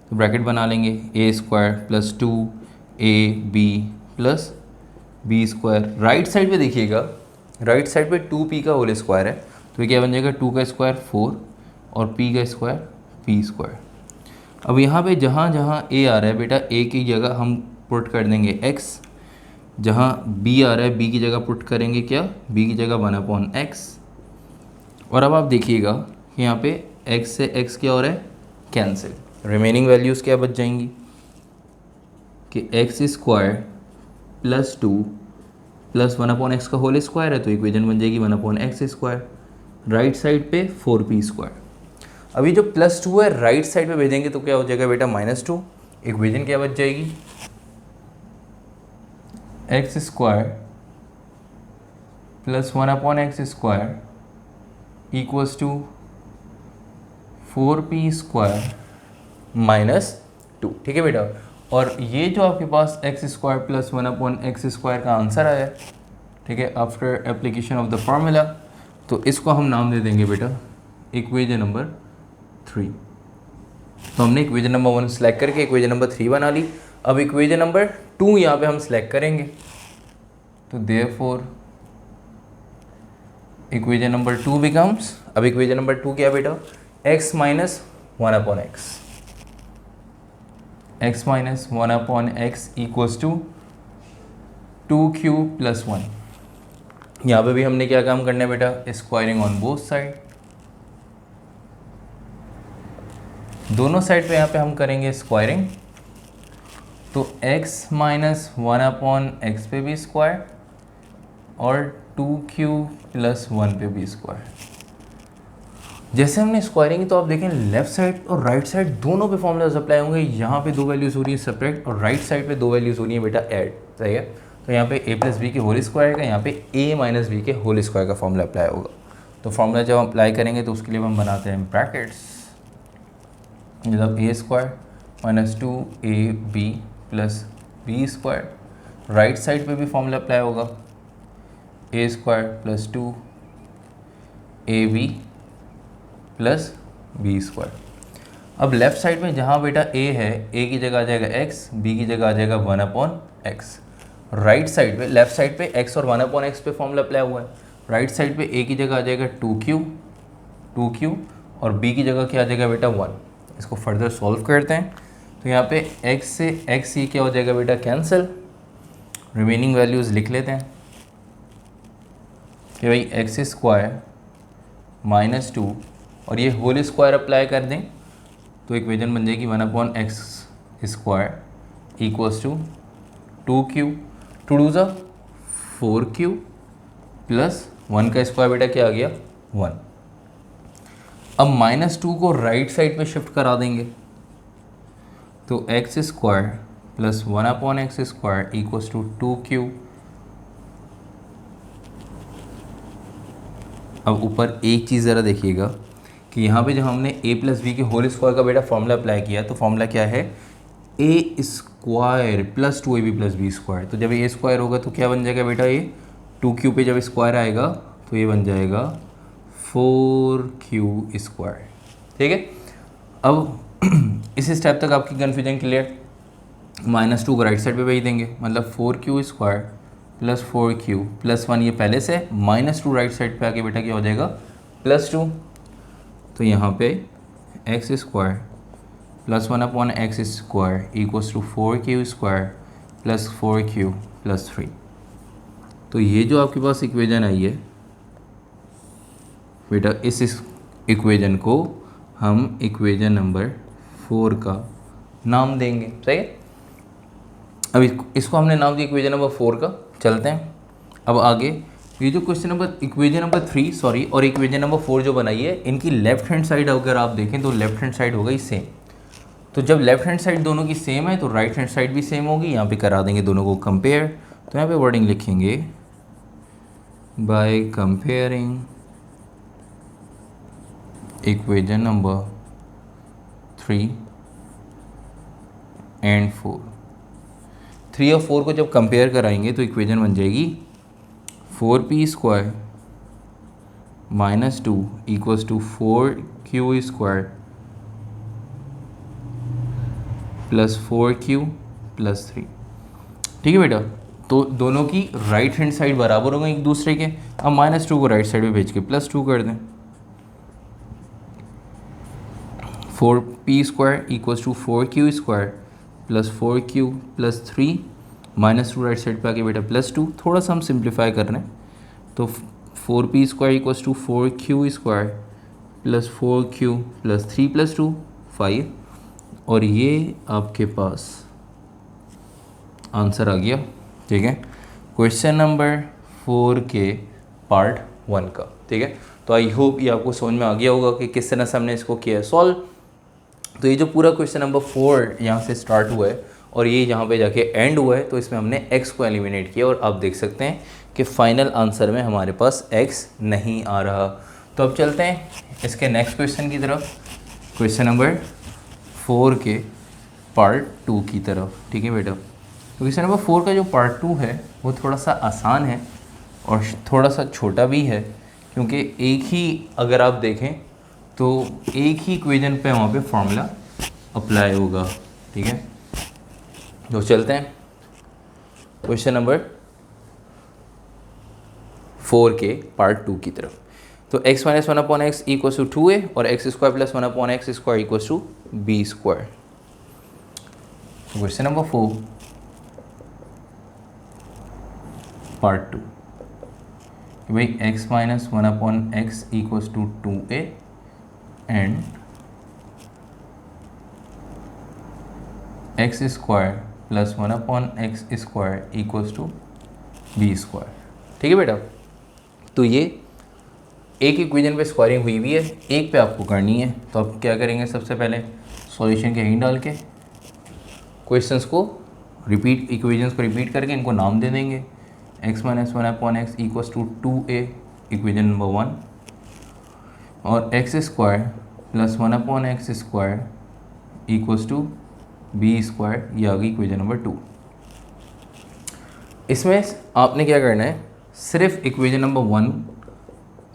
तो ब्रैकेट बना लेंगे a square plus 2ab plus B square. Right side पे देखिएगा, राइट साइड पे 2p का होल स्क्वायर है, तो ये क्या बन जाएगा, 2 का स्क्वायर 4 और p का स्क्वायर p स्क्वायर। अब यहाँ पे जहाँ जहाँ a आ रहा है बेटा, a की जगह हम पुट कर देंगे x, जहाँ b आ रहा है b की जगह पुट करेंगे क्या, b की जगह 1/x। और अब आप देखिएगा कि यहाँ पे x से x क्या हो रहा है, कैंसिल। रिमेनिंग वैल्यूज़ क्या बच जाएंगी कि x square plus 2 plus 1/x का होल स्क्वायर है, तो इक्वेशन बन जाएगी 1/x स्क्वायर। राइट साइड पे 4p स्क्वायर। अभी जो प्लस 2 है राइट साइड पे भेजेंगे तो क्या हो जाएगा बेटा, -2। इक्वेशन क्या बच जाएगी, x square plus 1/x square equals to 4p square -2। ठीक है बेटा, और ये जो आपके पास x square plus 1/x square का आंसर आया है, ठीक है, after application of the formula, तो इसको हम नाम दे देंगे बेटा इक्वेशन नंबर 3। तो हमने इक्वेशन नंबर 1 सेलेक्ट करके इक्वेशन नंबर 3 बना ली। अब इक्वेशन नंबर 2 यहाँ पे हम सेलेक्ट करेंगे। तो देयरफॉर इक्वेशन नंबर 2 बिकम्स, अब इक्वेशन नंबर 2 क्या बेटा, x minus 1/x, x minus 1/x equals to 2q plus 1। यहाँ पे भी हमने क्या काम करना है बेटा, स्क्वायरिंग ऑन बोथ साइड, दोनों साइड पे यहाँ पे हम करेंगे स्क्वायरिंग, तो x माइनस 1/x पे भी स्क्वायर और 2q प्लस 1 पे भी स्क्वायर। जैसे हमने स्क्वायरिंग, तो आप देखें लेफ्ट साइड और राइट साइड दोनों पे फॉर्मूलाज अप्लाई होंगे। यहाँ पे 2 वैल्यूज़ हो रही है सेपरेट और राइट साइड पे 2 वैल्यूज़ हो रही है बेटा ऐड, सही है। तो यहाँ पे a प्लस बी के होल स्क्वायर का, यहाँ पे a माइनस बी के होल स्क्वायर का फॉर्मूला अप्लाई होगा। तो फॉर्मूला जब अप्लाई करेंगे तो उसके लिए हम बनाते हैं ब्रैकेट्स, मतलब a square minus 2ab plus B square. Right side पे भी फॉर्मूला अप्लाई होगा, a square plus 2ab plus B square. अब लेफ्ट साइड में जहाँ बेटा a है, a की जगह आ जाएगा x, b की जगह आ जाएगा 1/x। राइट साइड पे, लेफ्ट साइड पे x और 1/x पे फॉर्मूला अप्लाई हुआ है। राइट साइड पे a की जगह आ जाएगा 2q और b की जगह क्या आ जाएगा बेटा 1। इसको फर्दर सॉल्व करते हैं, तो यहाँ पे x से x ये क्या हो जाएगा बेटा कैंसिल, रिमेनिंग वैल्यूज़ लिख लेते हैं कि भाई एक्स स्क्वायर माइनस 2 और ये होल स्क्वायर अप्लाई कर दें तो इक्वेशन बन जाएगी 1/x square equals to 2q, 2 2 ज़ा 4q प्लस 1 का स्क्वायर बेटा क्या आ गया 1। अब -2 को राइट साइड पे शिफ्ट करा देंगे, तो X square plus 1/x square equals to 2q। अब ऊपर एक चीज़ ज़रा देखिएगा कि यहाँ पे जब हमने a प्लस बी के होल स्क्वायर का बेटा फॉर्मूला अप्लाई किया, तो फॉर्मूला क्या है, a square plus 2ab plus B square. तो जब a स्क्वायर होगा तो क्या बन जाएगा बेटा, ये 2q पे जब स्क्वायर आएगा तो ये बन जाएगा 4q स्क्वायर, ठीक है। अब इस स्टेप तक आपकी कन्फ्यूजन क्लियर। -2 को राइट साइड पे भेज देंगे, मतलब 4q square plus 4q plus 1 ये पहले से, -2 राइट साइड पे आके बेटा क्या हो जाएगा +2। तो यहाँ पे X square plus 1/x square equals to 4q square plus 4q plus 3। तो ये जो आपके पास इक्वेशन आई है बेटा, इस इक्वेशन को हम इक्वेशन नंबर 4 का नाम देंगे, सही है। अब इसको हमने नाम दिया इक्वेशन नंबर 4 का। चलते हैं अब आगे। ये जो इक्वेशन नंबर 3 सॉरी और इक्वेशन नंबर 4 जो बनाई है, इनकी लेफ्ट हैंड साइड अगर आप देखें तो लेफ्ट हैंड साइड हो गई सेम। तो जब लेफ्ट हैंड साइड दोनों की सेम है तो राइट हैंड साइड भी सेम होगी। यहाँ पे करा देंगे दोनों को कंपेयर, तो यहाँ पे वर्डिंग लिखेंगे by comparing equation number 3 and 4। 3 और 4 को जब कंपेयर कराएंगे तो इक्वेशन बन जाएगी 4p square minus 2 equals to 4q square plus 4q plus 3, ठीक है बेटा। तो दोनों की राइट हैंड साइड बराबर होंगे एक दूसरे के। अब -2 को राइट साइड में भेज के +2 कर दें, 4p square equals to 4q square plus 4q plus 3, -2 right side पे आके बेटा +2। थोड़ा सा हम सिंप्लीफाई कर रहे हैं, तो 4p square equals to 4q square plus 4q plus 3 plus 2 5, और ये आपके पास आंसर आ गया, ठीक है, क्वेश्चन नंबर 4 के पार्ट 1 का, ठीक है। तो आई होप ये आपको समझ में आ गया होगा कि किस तरह से हमने इसको किया है सॉल्व। तो ये जो पूरा क्वेश्चन नंबर 4 यहाँ से स्टार्ट हुआ है और ये यहाँ पे जाके एंड हुआ है, तो इसमें हमने x को एलिमिनेट किया और आप देख सकते हैं कि फाइनल आंसर में हमारे पास x नहीं आ रहा। तो अब चलते हैं इसके नेक्स्ट क्वेश्चन की तरफ, क्वेश्चन नंबर 4 के पार्ट 2 की तरफ, ठीक है बेटा। तो क्वेश्चन नंबर 4 का जो पार्ट 2 है वो थोड़ा सा आसान है और थोड़ा सा छोटा भी है, क्योंकि एक ही अगर आप देखें तो एक ही इक्वेशन पे वहाँ पे फॉर्मूला अप्लाई होगा, ठीक है। तो चलते हैं क्वेश्चन नंबर 4 के पार्ट 2 की तरफ। तो x minus 1/x equals to 2a और X square plus 1/x square equals to b square. Question number 4 part 2 कि भाई x minus 1/x equals to 2a and X square plus 1/x square equals to B square. ठीक है बेटा, तो ये एक equation पे स्क्वायरिंग हुई हुई है, एक पे आपको करनी है। तो आप क्या करेंगे, सबसे पहले सॉल्यूशन के यहीं डाल के क्वेश्चंस को रिपीट, इक्वेशंस को रिपीट करके इनको नाम दे देंगे। x minus 1/x equals to 2a equation number 1 और X square plus 1/x square equals to B square, ये आ गई इक्वेशन नंबर 2। इसमें आपने क्या करना है, सिर्फ इक्वेशन नंबर 1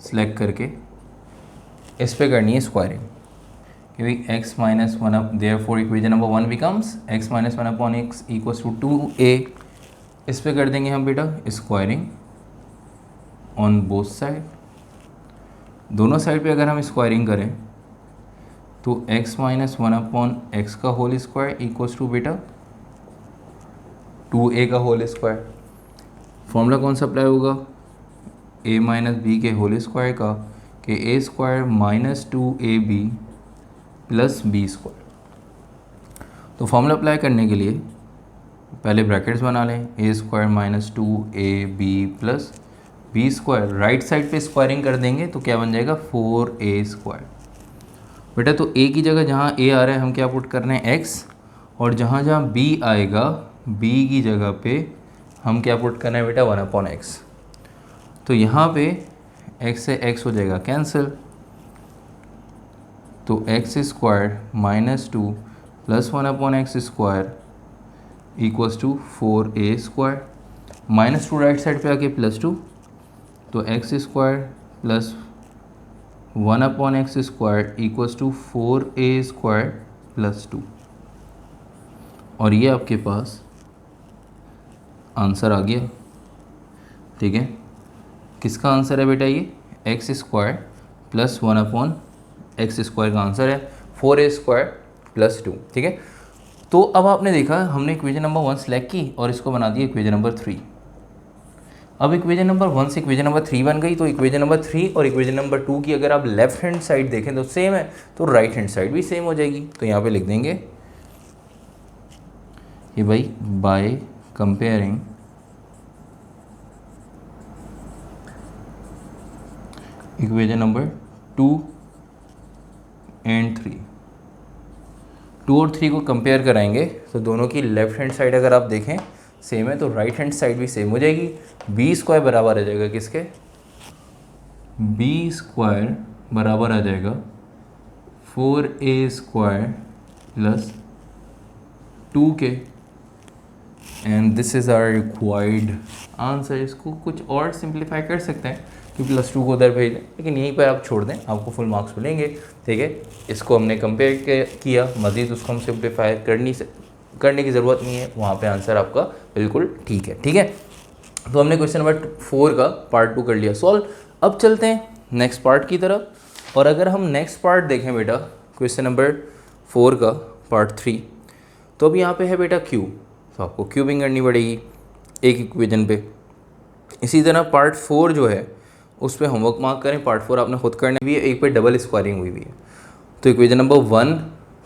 सेलेक्ट करके इस पे करनी है स्क्वायरिंग कि भाई x minus 1, therefore equation number 1 becomes x minus 1/x equals to 2a। इस पे कर देंगे हम बेटा स्क्वायरिंग ऑन बोथ साइड। दोनों साइड पे अगर हम स्क्वायरिंग करें तो x माइनस 1/x का होल स्क्वायर इक्वल्स टू बेटा 2a का होल स्क्वायर। फॉर्मूला कौन सा अप्लाई होगा, a माइनस बी के होल स्क्वायर का, कि a square minus 2ab plus B square. तो फॉर्मूला अप्लाई करने के लिए पहले ब्रैकेट्स बना लें, a square minus 2ab plus B square. Right side पे स्क्वायरिंग कर देंगे तो क्या बन जाएगा 4a स्क्वायर। बेटा तो a की जगह जहाँ a आ रहा है हम क्या पुट कर रहे हैं x, और जहाँ जहाँ b आएगा b की जगह पे हम क्या पुट करना है बेटा 1/x। तो यहाँ पे x से x हो जाएगा कैंसिल, तो X square minus 2 plus 1/x square equals to 4a square. Minus 2 right side पे आके प्लस 2, तो X square plus 1/x square equals to 4a square plus 2। और ये आपके पास आंसर आ गया। ठीक है, किसका आंसर है बेटा, ये x square plus 1/x square का आंसर है 4a स्क्वायर प्लस 2। ठीक है, तो अब आपने देखा हमने इक्वेशन नंबर 1 सेलेक्ट की और इसको बना दिया इक्वेशन नंबर 3। अब इक्वेशन नंबर 1 से इक्वेशन नंबर 3 बन गई, तो इक्वेशन नंबर 3 और इक्वेशन नंबर 2 की अगर आप लेफ्ट हैंड साइड देखें तो सेम है, तो राइट हैंड साइड भी सेम हो जाएगी। तो यहाँ पे लिख देंगे कि भाई bye comparing equation number 2 and 3, 2 और 3 को कंपेयर कराएंगे तो दोनों की लेफ्ट हैंड साइड अगर आप देखें सेम है, तो राइट हैंड साइड भी सेम हो जाएगी। बी स्क्वायर बराबर आ जाएगा किसके, बी स्क्वायर बराबर आ जाएगा 4a square plus 2k, and this is our required answer. इसको कुछ और सिंप्लीफाई कर सकते हैं कि प्लस 2 को उधर भेज दें, लेकिन यहीं पर आप छोड़ दें, आपको फुल मार्क्स मिलेंगे। ठीक है, इसको हमने कंपेयर किया, मज़ीद उसको हम सिंप्लीफाई करने की ज़रूरत नहीं है, वहाँ पे आंसर आपका बिल्कुल ठीक है। ठीक है, तो हमने क्वेश्चन नंबर 4 का पार्ट 2 कर लिया सॉल्व। अब चलते हैं नेक्स्ट पार्ट की तरफ, और अगर हम नेक्स्ट पार्ट देखें बेटा क्वेश्चन नंबर 4 का पार्ट 3, तो अब यहाँ पे है बेटा क्यूब, तो आपको क्यूबिंग करनी पड़ेगी एक इक्वेशन पे। इसी तरह पार्ट 4 जो है उस पर होमवर्क मार्क करें, पार्ट 4 आपने खुद करना भी है। एक पे डबल स्क्वायरिंग हुई हुई है, तो इक्वेशन नंबर 1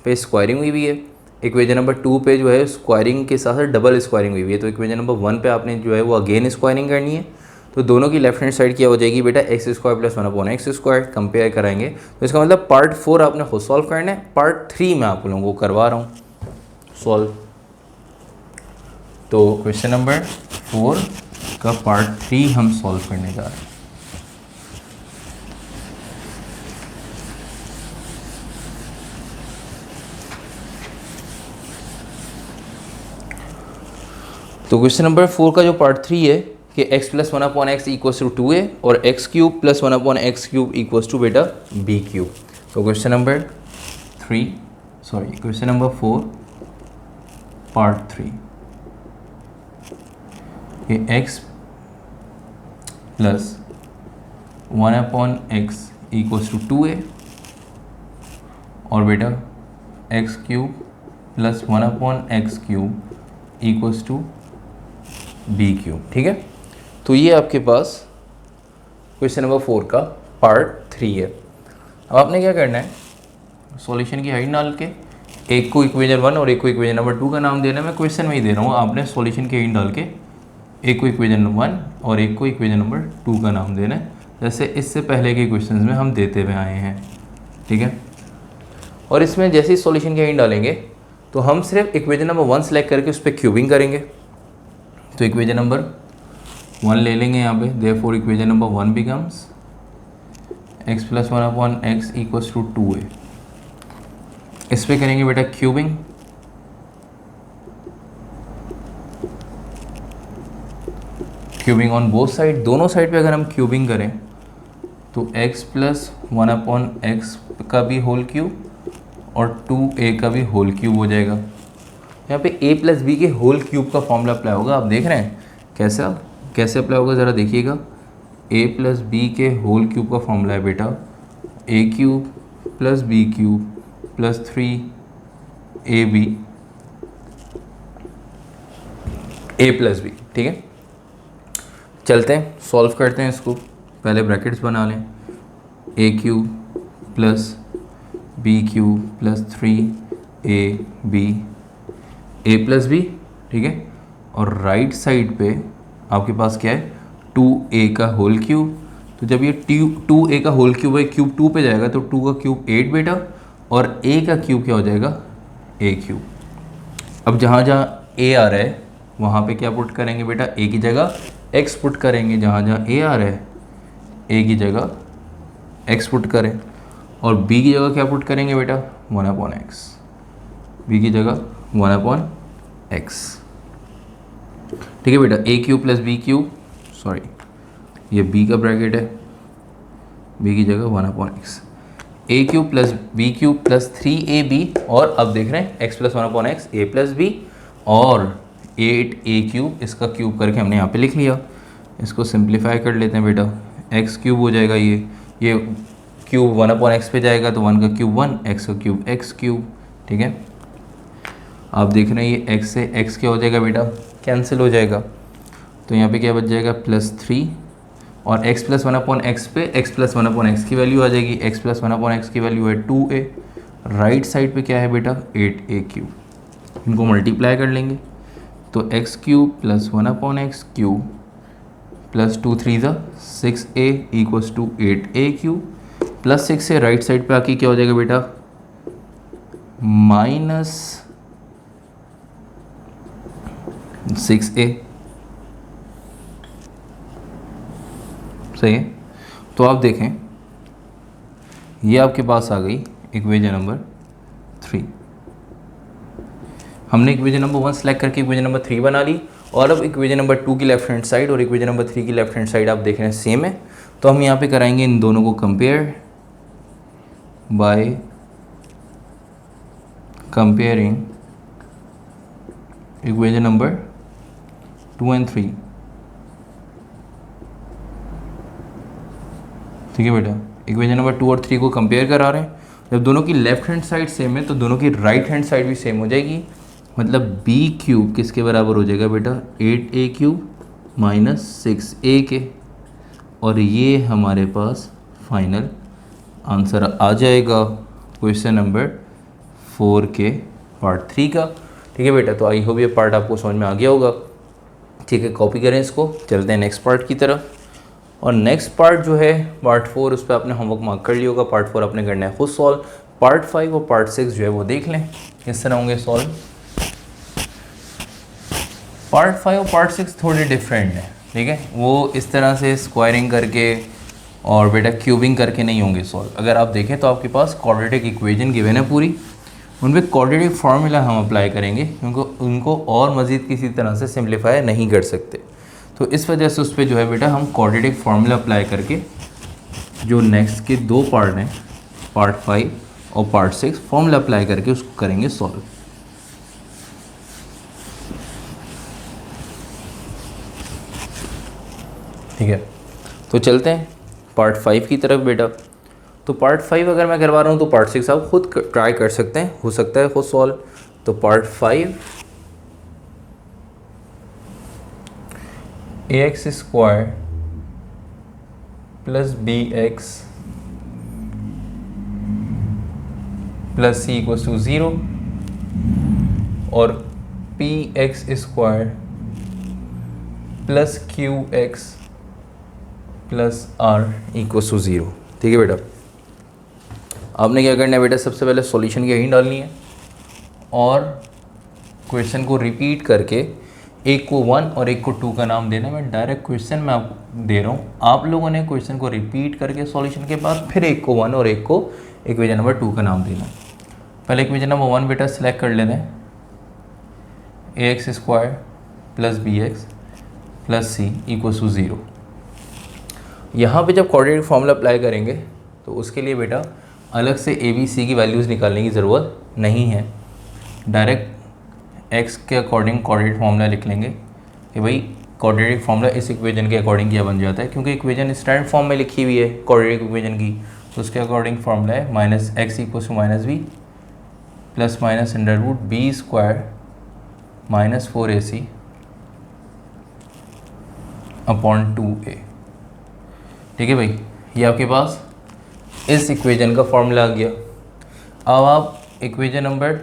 पे स्क्वायरिंग हुई हुई है, इक्वेशन नंबर 2 पे जो है स्क्वायरिंग के साथ साथ डबल स्क्वायरिंग हुई हुई है। तो इक्वेशन नंबर 1 पे आपने जो है वो अगेन स्क्वायरिंग करनी है, तो दोनों की लेफ्ट हैंड साइड क्या हो जाएगी बेटा x square plus 1/x square. Compare कराएंगे तो इसका मतलब पार्ट 4 आपने खुद सॉल्व करना है, पार्ट 3 मैं आप लोगों को करवा रहा हूँ सॉल्व। तो क्वेश्चन नंबर 4 का पार्ट 3 हम सॉल्व करने जा रहे हैं। तो क्वेश्चन नंबर 4 का जो पार्ट 3 है कि x plus 1/x equals to 2a और x cube plus 1/x cube equals to बेटा b क्यूब। तो क्वेश्चन नंबर 4 पार्ट 3 कि x plus 1/x equals to 2a, और बेटा X cube plus 1/x cube equals to B cube. ठीक है, तो ये आपके पास क्वेश्चन नंबर 4 का पार्ट 3 है। अब आपने क्या करना है, सॉल्यूशन की हाइट डाल के एक को इक्वेशन 1 और एक को इक्वेशन नंबर 2 का नाम देना है। मैं क्वेश्चन में ही दे रहा हूँ, आपने सॉल्यूशन की हाइट डाल के एक को इक्वेशन 1 और एक को इक्वेशन नंबर 2 का नाम देना है, जैसे इससे पहले के क्वेश्चंस में हम देते हुए आए हैं। ठीक है, और इसमें जैसे ही सॉल्यूशन की हाइट डालेंगे तो हम सिर्फ इक्वेशन नंबर 1 सेलेक्ट करके उस पर क्यूबिंग करेंगे। तो इक्वेशन नंबर 1 ले लेंगे यहाँ पे, therefore equation number 1 becomes x plus 1/x equals to 2a। इस पे करेंगे बेटा cubing, cubing on both side, दोनों साइड पे अगर हम क्यूबिंग करें तो x प्लस 1/x का भी होल क्यूब और 2a का भी होल क्यूब हो जाएगा। यहाँ पे a प्लस बी के होल क्यूब का फॉर्मूला अप्लाई होगा। आप देख रहे हैं कैसे अप्लाई होगा, ज़रा देखिएगा। a प्लस बी के होल क्यूब का फॉर्मूला है बेटा a cube plus B cube plus 3ab a plus B. ठीक है, चलते हैं सॉल्व करते हैं इसको। पहले ब्रैकेट्स बना लें, a cube plus B cube plus 3ab a plus B. ठीक है, और राइट साइड पे आपके पास क्या है, 2a का होल क्यूब। तो जब ये 2a का होल क्यूब है, क्यूब 2 पे जाएगा तो 2 का क्यूब 8 बेटा, और a का क्यूब क्या हो जाएगा, a क्यूब। अब जहाँ जहाँ a आ रहा है वहाँ पे क्या पुट करेंगे बेटा, a की जगह x पुट करेंगे। जहाँ जहाँ a आ रहा है a की जगह x पुट करें, और b की जगह क्या पुट करेंगे बेटा, 1/x। b की जगह 1/x। ठीक है बेटा, a cube plus B cube, sorry ये b का ब्रैकेट है, b की जगह 1/x, a cube plus B cube plus 3ab, और अब देख रहे हैं x plus 1/x a plus B, और 8a क्यूब इसका क्यूब करके हमने यहाँ पे लिख लिया। इसको सिंप्लीफाई कर लेते हैं बेटा, x क्यूब हो जाएगा, ये क्यूब 1/x पे जाएगा तो 1 का क्यूब 1, x का क्यूब x क्यूब। ठीक है, आप देख रहे हैं ये x से x क्या हो जाएगा बेटा, कैंसिल हो जाएगा। तो यहाँ पे क्या बच जाएगा, +3, और x प्लस 1/x पे x प्लस 1/x की वैल्यू आ जाएगी। x प्लस 1/x की वैल्यू है 2a। राइट साइड पे क्या है बेटा, 8a क्यूब। इनको मल्टीप्लाई कर लेंगे तो x cube plus 1/x cube plus 2 3 6a equals to 8a cube, plus 6 से राइट साइड पे आके क्या हो जाएगा बेटा, -6a। सही है, तो आप देखें ये आपके पास आ गई इक्वेशन नंबर 3। हमने इक्वेशन नंबर 1 सेलेक्ट करके इक्वेशन नंबर 3 बना ली, और अब इक्वेशन नंबर 2 की लेफ्ट हैंड साइड और इक्वेशन नंबर 3 की लेफ्ट हैंड साइड आप देख रहे हैं सेम है। तो हम यहाँ पे कराएंगे इन दोनों को compare bye comparing equation number 2 and 3। ठीक है बेटा, इक्वेशन नंबर 2 और 3 को कंपेयर करा रहे हैं। जब दोनों की लेफ्ट हैंड साइड सेम है तो दोनों की राइट हैंड साइड भी सेम हो जाएगी। मतलब b क्यूब किसके बराबर हो जाएगा बेटा, 8a क्यूब माइनस 6a के, और ये हमारे पास फाइनल आंसर आ जाएगा क्वेश्चन नंबर 4 के पार्ट 3 का। ठीक है बेटा, तो आई होप ये पार्ट आपको समझ में आ गया होगा। ठीक है, कॉपी करें इसको, चलते हैं नेक्स्ट पार्ट की तरफ। और नेक्स्ट पार्ट जो है पार्ट 4, उस पर आपने होमवर्क मार्क कर लिया होगा। पार्ट 4 आपने करना है खुद सॉल्व। पार्ट 5 और पार्ट 6 जो है वो देख लें किस तरह होंगे सॉल्व। पार्ट 5 और पार्ट 6 थोड़े डिफरेंट है। ठीक है, वो इस तरह से स्क्वायरिंग करके और बेटा क्यूबिंग करके नहीं होंगे सॉल्व। अगर आप देखें तो आपके पास क्वाड्रेटिक इक्वेशन गिवन है पूरी, उन पर क्वाड्रेटिक फार्मूला हम अप्लाई करेंगे क्योंकि उनको और मज़ीद किसी तरह से सिम्प्लीफाई नहीं कर सकते। तो इस वजह से उस पर जो है बेटा हम क्वाड्रेटिक फार्मूला अप्लाई करके जो नेक्स्ट के 2 पार्ट हैं, पार्ट 5 और पार्ट 6, फार्मूला अप्लाई करके उसको करेंगे सॉल्व। ठीक है, तो चलते हैं पार्ट 5 की तरफ बेटा। तो पार्ट 5 अगर मैं करवा रहा हूँ तो पार्ट 6 आप खुद ट्राई कर सकते हैं, हो सकता है खुद सॉल्व। तो part 5 ax square plus bx plus c equals to 0 और px square plus qx plus r equals to 0। ठीक है बेटा, आपने क्या करना है बेटा, सबसे पहले सॉल्यूशन की यहीं डालनी है और क्वेश्चन को रिपीट करके एक को 1 और एक को 2 का नाम देना है। मैं डायरेक्ट क्वेश्चन में आपको दे रहा हूँ, आप लोगों ने क्वेश्चन को रिपीट करके सॉल्यूशन के बाद फिर एक को 1 और एक को इक्वेशन नंबर 2 का नाम देना है। पहले इक्वेशन नंबर 1 बेटा सिलेक्ट कर लेते हैं, ax square plus bx plus c equals to 0। यहाँ पे जब कोऑर्डिनेट फॉर्मूला अप्लाई करेंगे तो उसके लिए बेटा अलग से a b c की वैल्यूज़ निकालने की ज़रूरत नहीं है, डायरेक्ट x के अकॉर्डिंग कोऑर्डिनेट फार्मूला लिख लेंगे कि भाई कोऑर्डिनेट फार्मूला इस इक्वेशन के अकॉर्डिंग क्या बन जाता है, क्योंकि इक्वेशन स्टैंडर्ड फॉर्म में लिखी हुई है कोऑर्डिनेट इक्वेशन की, तो उसके अकॉर्डिंग फार्मूला है minus X equals to minus B plus minus under root B square minus 4ac upon 2a। ठीक है भाई, ये आपके पास इस इक्वेशन का फॉर्मूला आ गया। अब आप इक्वेशन नंबर,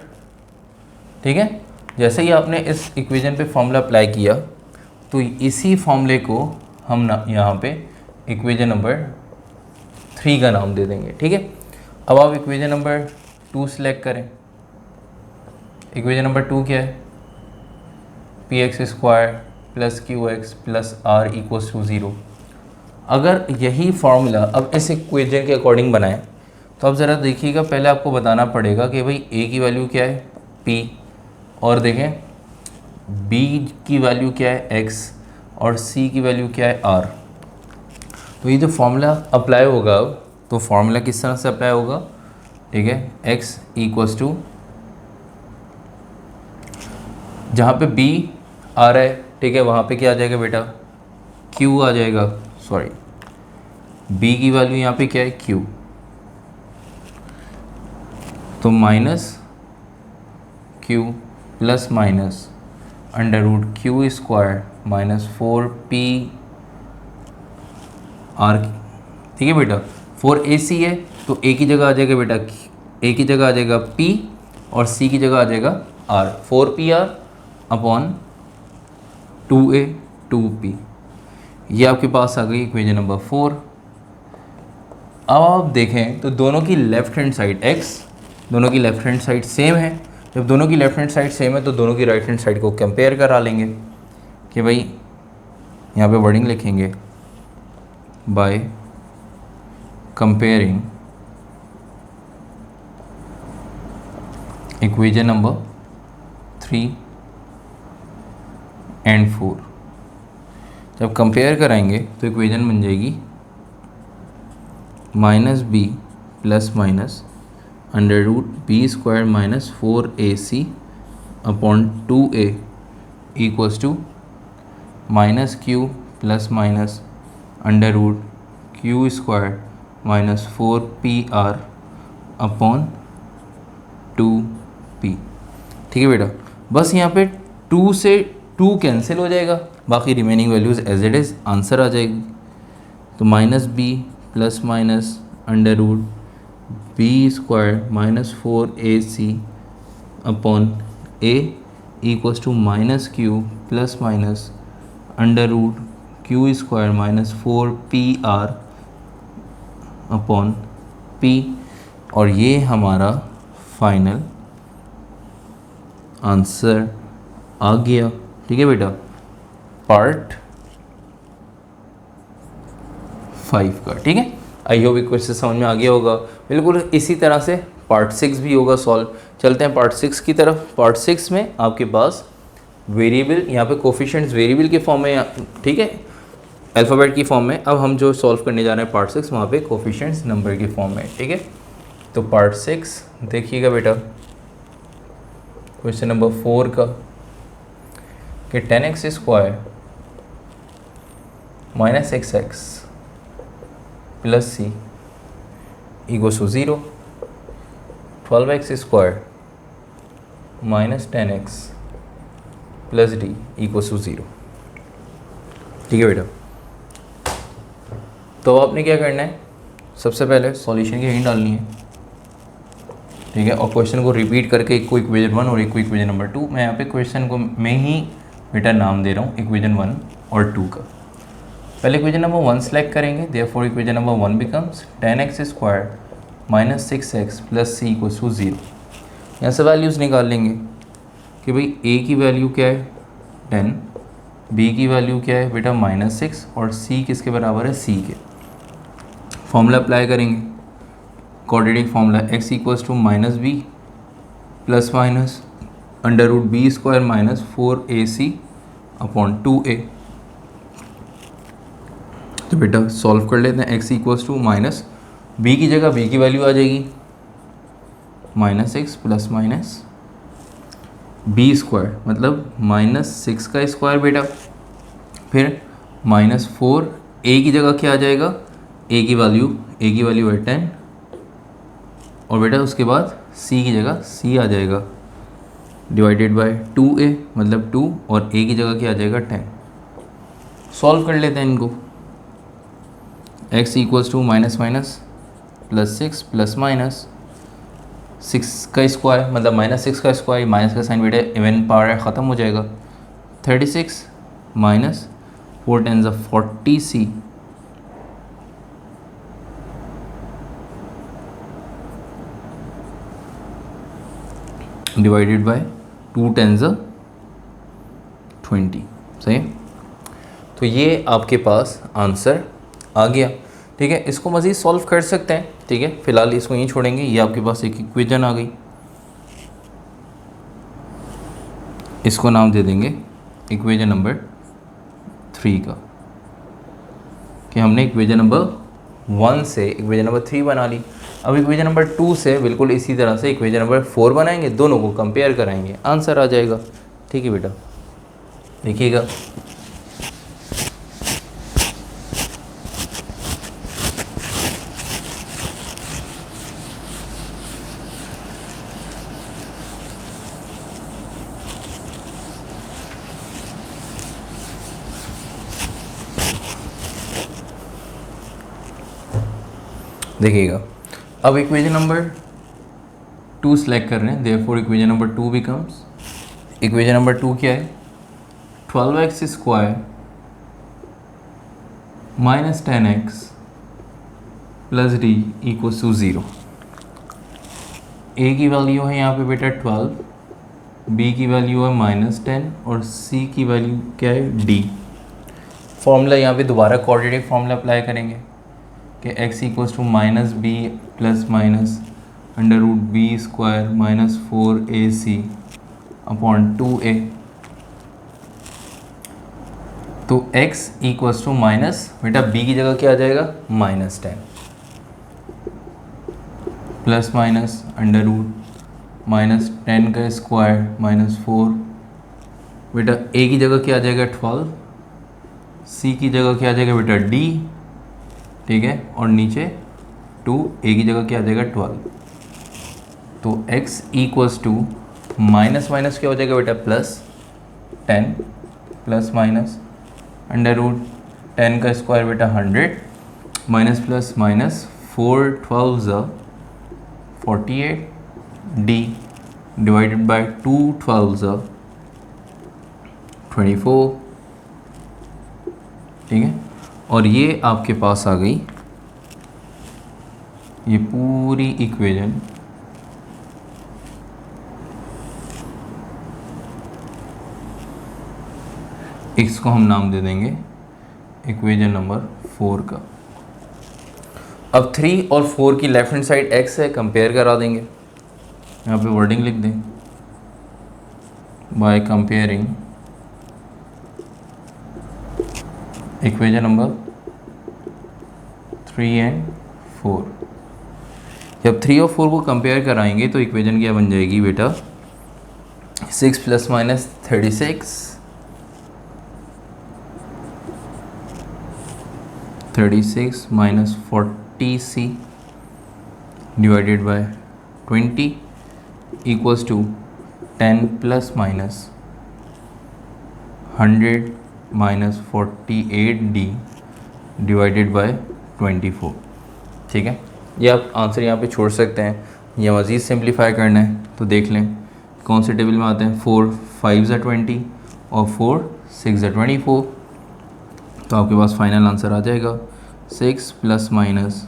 ठीक है, जैसे ही आपने इस इक्वेशन पे फॉर्मूला अप्लाई किया तो इसी फॉर्मूले को हम ना यहाँ पे इक्वेशन नंबर 3 का नाम दे देंगे। ठीक है, अब आप इक्वेशन नंबर 2 सिलेक्ट करें। इक्वेशन नंबर 2 क्या है, px square plus qx plus r equals to 0। अगर यही फार्मूला अब इस इक्वेशन के अकॉर्डिंग बनाएं तो अब ज़रा देखिएगा, पहले आपको बताना पड़ेगा कि भाई a की वैल्यू क्या है p, और देखें b की वैल्यू क्या है x और c की वैल्यू क्या है r। तो ये जो फार्मूला अप्लाई होगा अब, तो फार्मूला किस तरह से अप्लाई होगा, ठीक है, x इक्वल्स टू जहाँ पे b आ रहा है, ठीक है, वहाँ पे क्या आ जाएगा बेटा, q आ जाएगा, सॉरी b की वैल्यू यहाँ पे क्या है q, तो minus q plus minus under root Q square minus 4p r। ठीक है बेटा, 4ac है तो a की जगह आ जाएगा बेटा, a की जगह आ जाएगा p और c की जगह आ जाएगा r, 4pr upon 2a 2p। ये आपके पास आ गई इक्वेशन नंबर 4। अब आप देखें तो दोनों की लेफ्ट हैंड साइड x, दोनों की लेफ्ट हैंड साइड सेम है। जब दोनों की लेफ्ट हैंड साइड सेम है तो दोनों की राइट हैंड साइड को कंपेयर करा लेंगे कि भाई यहाँ पे वर्डिंग लिखेंगे by comparing equation number 3 and 4। जब कंपेयर कराएंगे तो इक्वेशन बन जाएगी minus B plus minus under root B square minus 4ac upon 2a equals to minus Q plus minus under root Q square minus 4pr upon 2p। ठीक है बेटा, बस यहाँ पे 2 से 2 कैंसिल हो जाएगा, बाकी remaining values as it is answer आ जाएगी। तो minus B plus minus under root B square minus 4ac upon a equals to minus Q plus minus under root Q square minus 4pr upon p, और ये हमारा final answer आ गया। ठीक है बेटा, पार्ट 5 का। ठीक है, आई होप क्वेश्चन समझ में आ गया होगा। बिल्कुल इसी तरह से पार्ट 6 भी होगा सॉल्व। चलते हैं पार्ट 6 की तरफ। पार्ट 6 में आपके पास वेरिएबल, यहाँ पे कोफिशिएंट्स वेरिएबल के फॉर्म में, ठीक है, अल्फ़ाबेट की फॉर्म में। अब हम जो सॉल्व करने जा रहे हैं पार्ट 6, वहाँ पे कोफिशिएंट्स नंबर की फॉर्म में। ठीक है, तो पार्ट 6 देखिएगा बेटा, क्वेश्चन नंबर 4 का, कि 10x square minus X plus C equals to 0, 12x square minus 10x plus D equals to 0। ठीक है बेटा, तो आपने क्या करना है, सबसे पहले सॉल्यूशन की हिंट डालनी है, ठीक है, और क्वेश्चन को रिपीट करके एक को इक्वेशन 1 और एक को इक्वेशन नंबर 2, मैं यहाँ पे क्वेश्चन को मैं ही बेटा नाम दे रहा हूँ इक्वेशन 1 और 2 का। पहले इक्वेशन नंबर 1 सेलेक्ट करेंगे, therefore equation number 1 becomes 10x square minus 6x plus C equals to 0। यहाँ से वैल्यूज़ निकाल लेंगे कि भाई a की वैल्यू क्या है 10, b की वैल्यू क्या है बेटा -6 और c किसके बराबर है c के। फॉर्मूला अप्लाई करेंगे, quadratic formula x equals to minus B plus minus under root B square minus 4ac upon 2a। तो बेटा सॉल्व कर लेते हैं, x equals to minus B की जगह b की वैल्यू आ जाएगी -6 प्लस माइनस बी स्क्वायर मतलब -6 का स्क्वायर बेटा, फिर -4 a की जगह क्या आ जाएगा, a की वैल्यू है 10 और बेटा उसके बाद c की जगह c आ जाएगा डिवाइडेड बाय 2a मतलब 2 और a की जगह क्या आ जाएगा 10। सॉल्व कर लेते हैं इनको, x equals to minus minus plus 6 plus minus 6 का स्क्वायर मतलब -6 का स्क्वायर, माइनस का साइन बेटा इवन पावर है ख़त्म हो जाएगा, 36 माइनस 4 10 40c डिवाइडेड बाय 2 10 20। सही, तो ये आपके पास आंसर आ गया। ठीक है, इसको मज़ीद सॉल्व कर सकते हैं, ठीक है, फिलहाल इसको यहीं छोड़ेंगे। ये आपके पास एक इक्वेशन आ गई, इसको नाम दे देंगे इक्वेशन नंबर 3 का, कि हमने इक्वेशन नंबर 1 से इक्वेशन नंबर 3 बना ली। अब इक्वेशन नंबर 2 से बिल्कुल इसी तरह से इक्वेशन नंबर 4 बनाएंगे, दोनों को कंपेयर कराएंगे, आंसर आ जाएगा। ठीक है बेटा, देखिएगा, देखिएगा। अब इक्वेशन नंबर 2 सेलेक्ट कर रहे हैं, therefore equation number 2 becomes, equation number 2 क्या है, 12x square minus 10x plus D equals to 0। a की वैल्यू है यहाँ पे बेटा 12, b की वैल्यू है -10 और c की वैल्यू क्या है d। फॉर्मूला यहाँ पे दोबारा क्वाड्रेटिक फॉर्मूला अप्लाई करेंगे कि x equals to minus B plus minus under root B square minus 4ac upon 2a। तो x इक्वल्स टू माइनस बेटा b की जगह क्या आ जाएगा -10 प्लस माइनस अंडर रूट -10 का स्क्वायर -4 बेटा a की जगह क्या आ जाएगा 12, c की जगह क्या आ जाएगा बेटा d, ठीक है, और नीचे 2, a की जगह क्या आ जाएगा 12। तो x equals to minus minus क्या हो जाएगा बेटा +10 प्लस माइनस अंडर रूट 10 का स्क्वायर बेटा 100 minus plus minus 4 12 48 d divided by 2 12 24। ठीक है, और ये आपके पास आ गई ये पूरी इक्वेशन। इसको हम नाम दे देंगे इक्वेशन नंबर 4 का। अब 3 और 4 की लेफ्ट हैंड साइड x है, कंपेयर करा देंगे, यहाँ पे वर्डिंग लिख दें, bye comparing equation number 3 and 4। जब 3 और 4 को कंपेयर कराएंगे तो इक्वेशन क्या बन जाएगी बेटा 6 plus minus 36 36 minus 40c divided by 20 equals to 10 plus minus 100 minus 48d divided bye 24। ठीक है, ये आप आंसर यहाँ पे छोड़ सकते हैं या मज़ीद सिंप्लीफाई करना है तो देख लें कौन से टेबल में आते हैं। 4 5 ज़ा 20 और 4 6 ज़ा 24, तो आपके पास फाइनल आंसर आ जाएगा 6 plus minus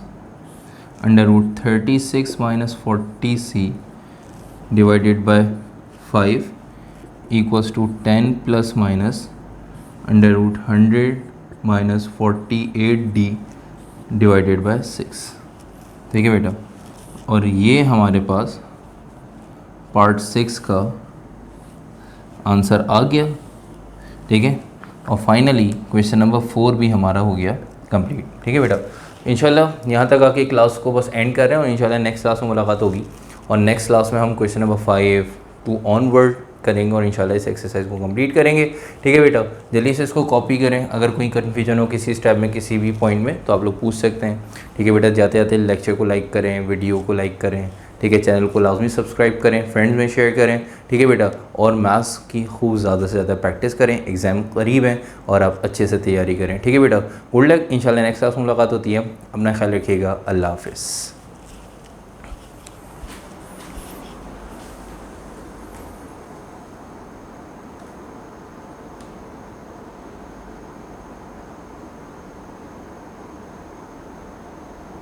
under root 36 minus 40c divided by 5 equals to 10 plus minus under root 100 minus 48d divided by 6। ठीक है बेटा, और ये हमारे पास पार्ट 6 का आंसर आ गया। ठीक है, और फाइनली क्वेश्चन नंबर 4 भी हमारा हो गया कंप्लीट। ठीक है बेटा, इंशाल्लाह यहाँ तक आके क्लास को बस एंड कर रहे हैं और इंशाल्लाह नेक्स्ट क्लास में मुलाकात होगी और नेक्स्ट क्लास में हम क्वेश्चन नंबर 5 टू ऑनवर्ड करेंगे और इंशाल्लाह इस एक्सरसाइज को कंप्लीट करेंगे। ठीक है बेटा, जल्दी से इसको कॉपी करें, अगर कोई कन्फ्यूजन हो किसी स्टेप में किसी भी पॉइंट में तो आप लोग पूछ सकते हैं। ठीक है बेटा, जाते जाते लेक्चर को लाइक करें, वीडियो को लाइक करें। ठीक है, चैनल को लाजमी सब्सक्राइब करें, फ्रेंड्स में शेयर करें। ठीक है बेटा, और मैथ्स की खूब ज़्यादा से ज़्यादा प्रैक्टिस करें, एग्ज़ाम करीब हैं और आप अच्छे से तैयारी करें। ठीक है बेटा, गुड लक, इंशाल्लाह नेक्स्ट क्लास में मुलाकात होती है। अपना ख्याल रखिएगा, अल्लाह हाफ़िज़।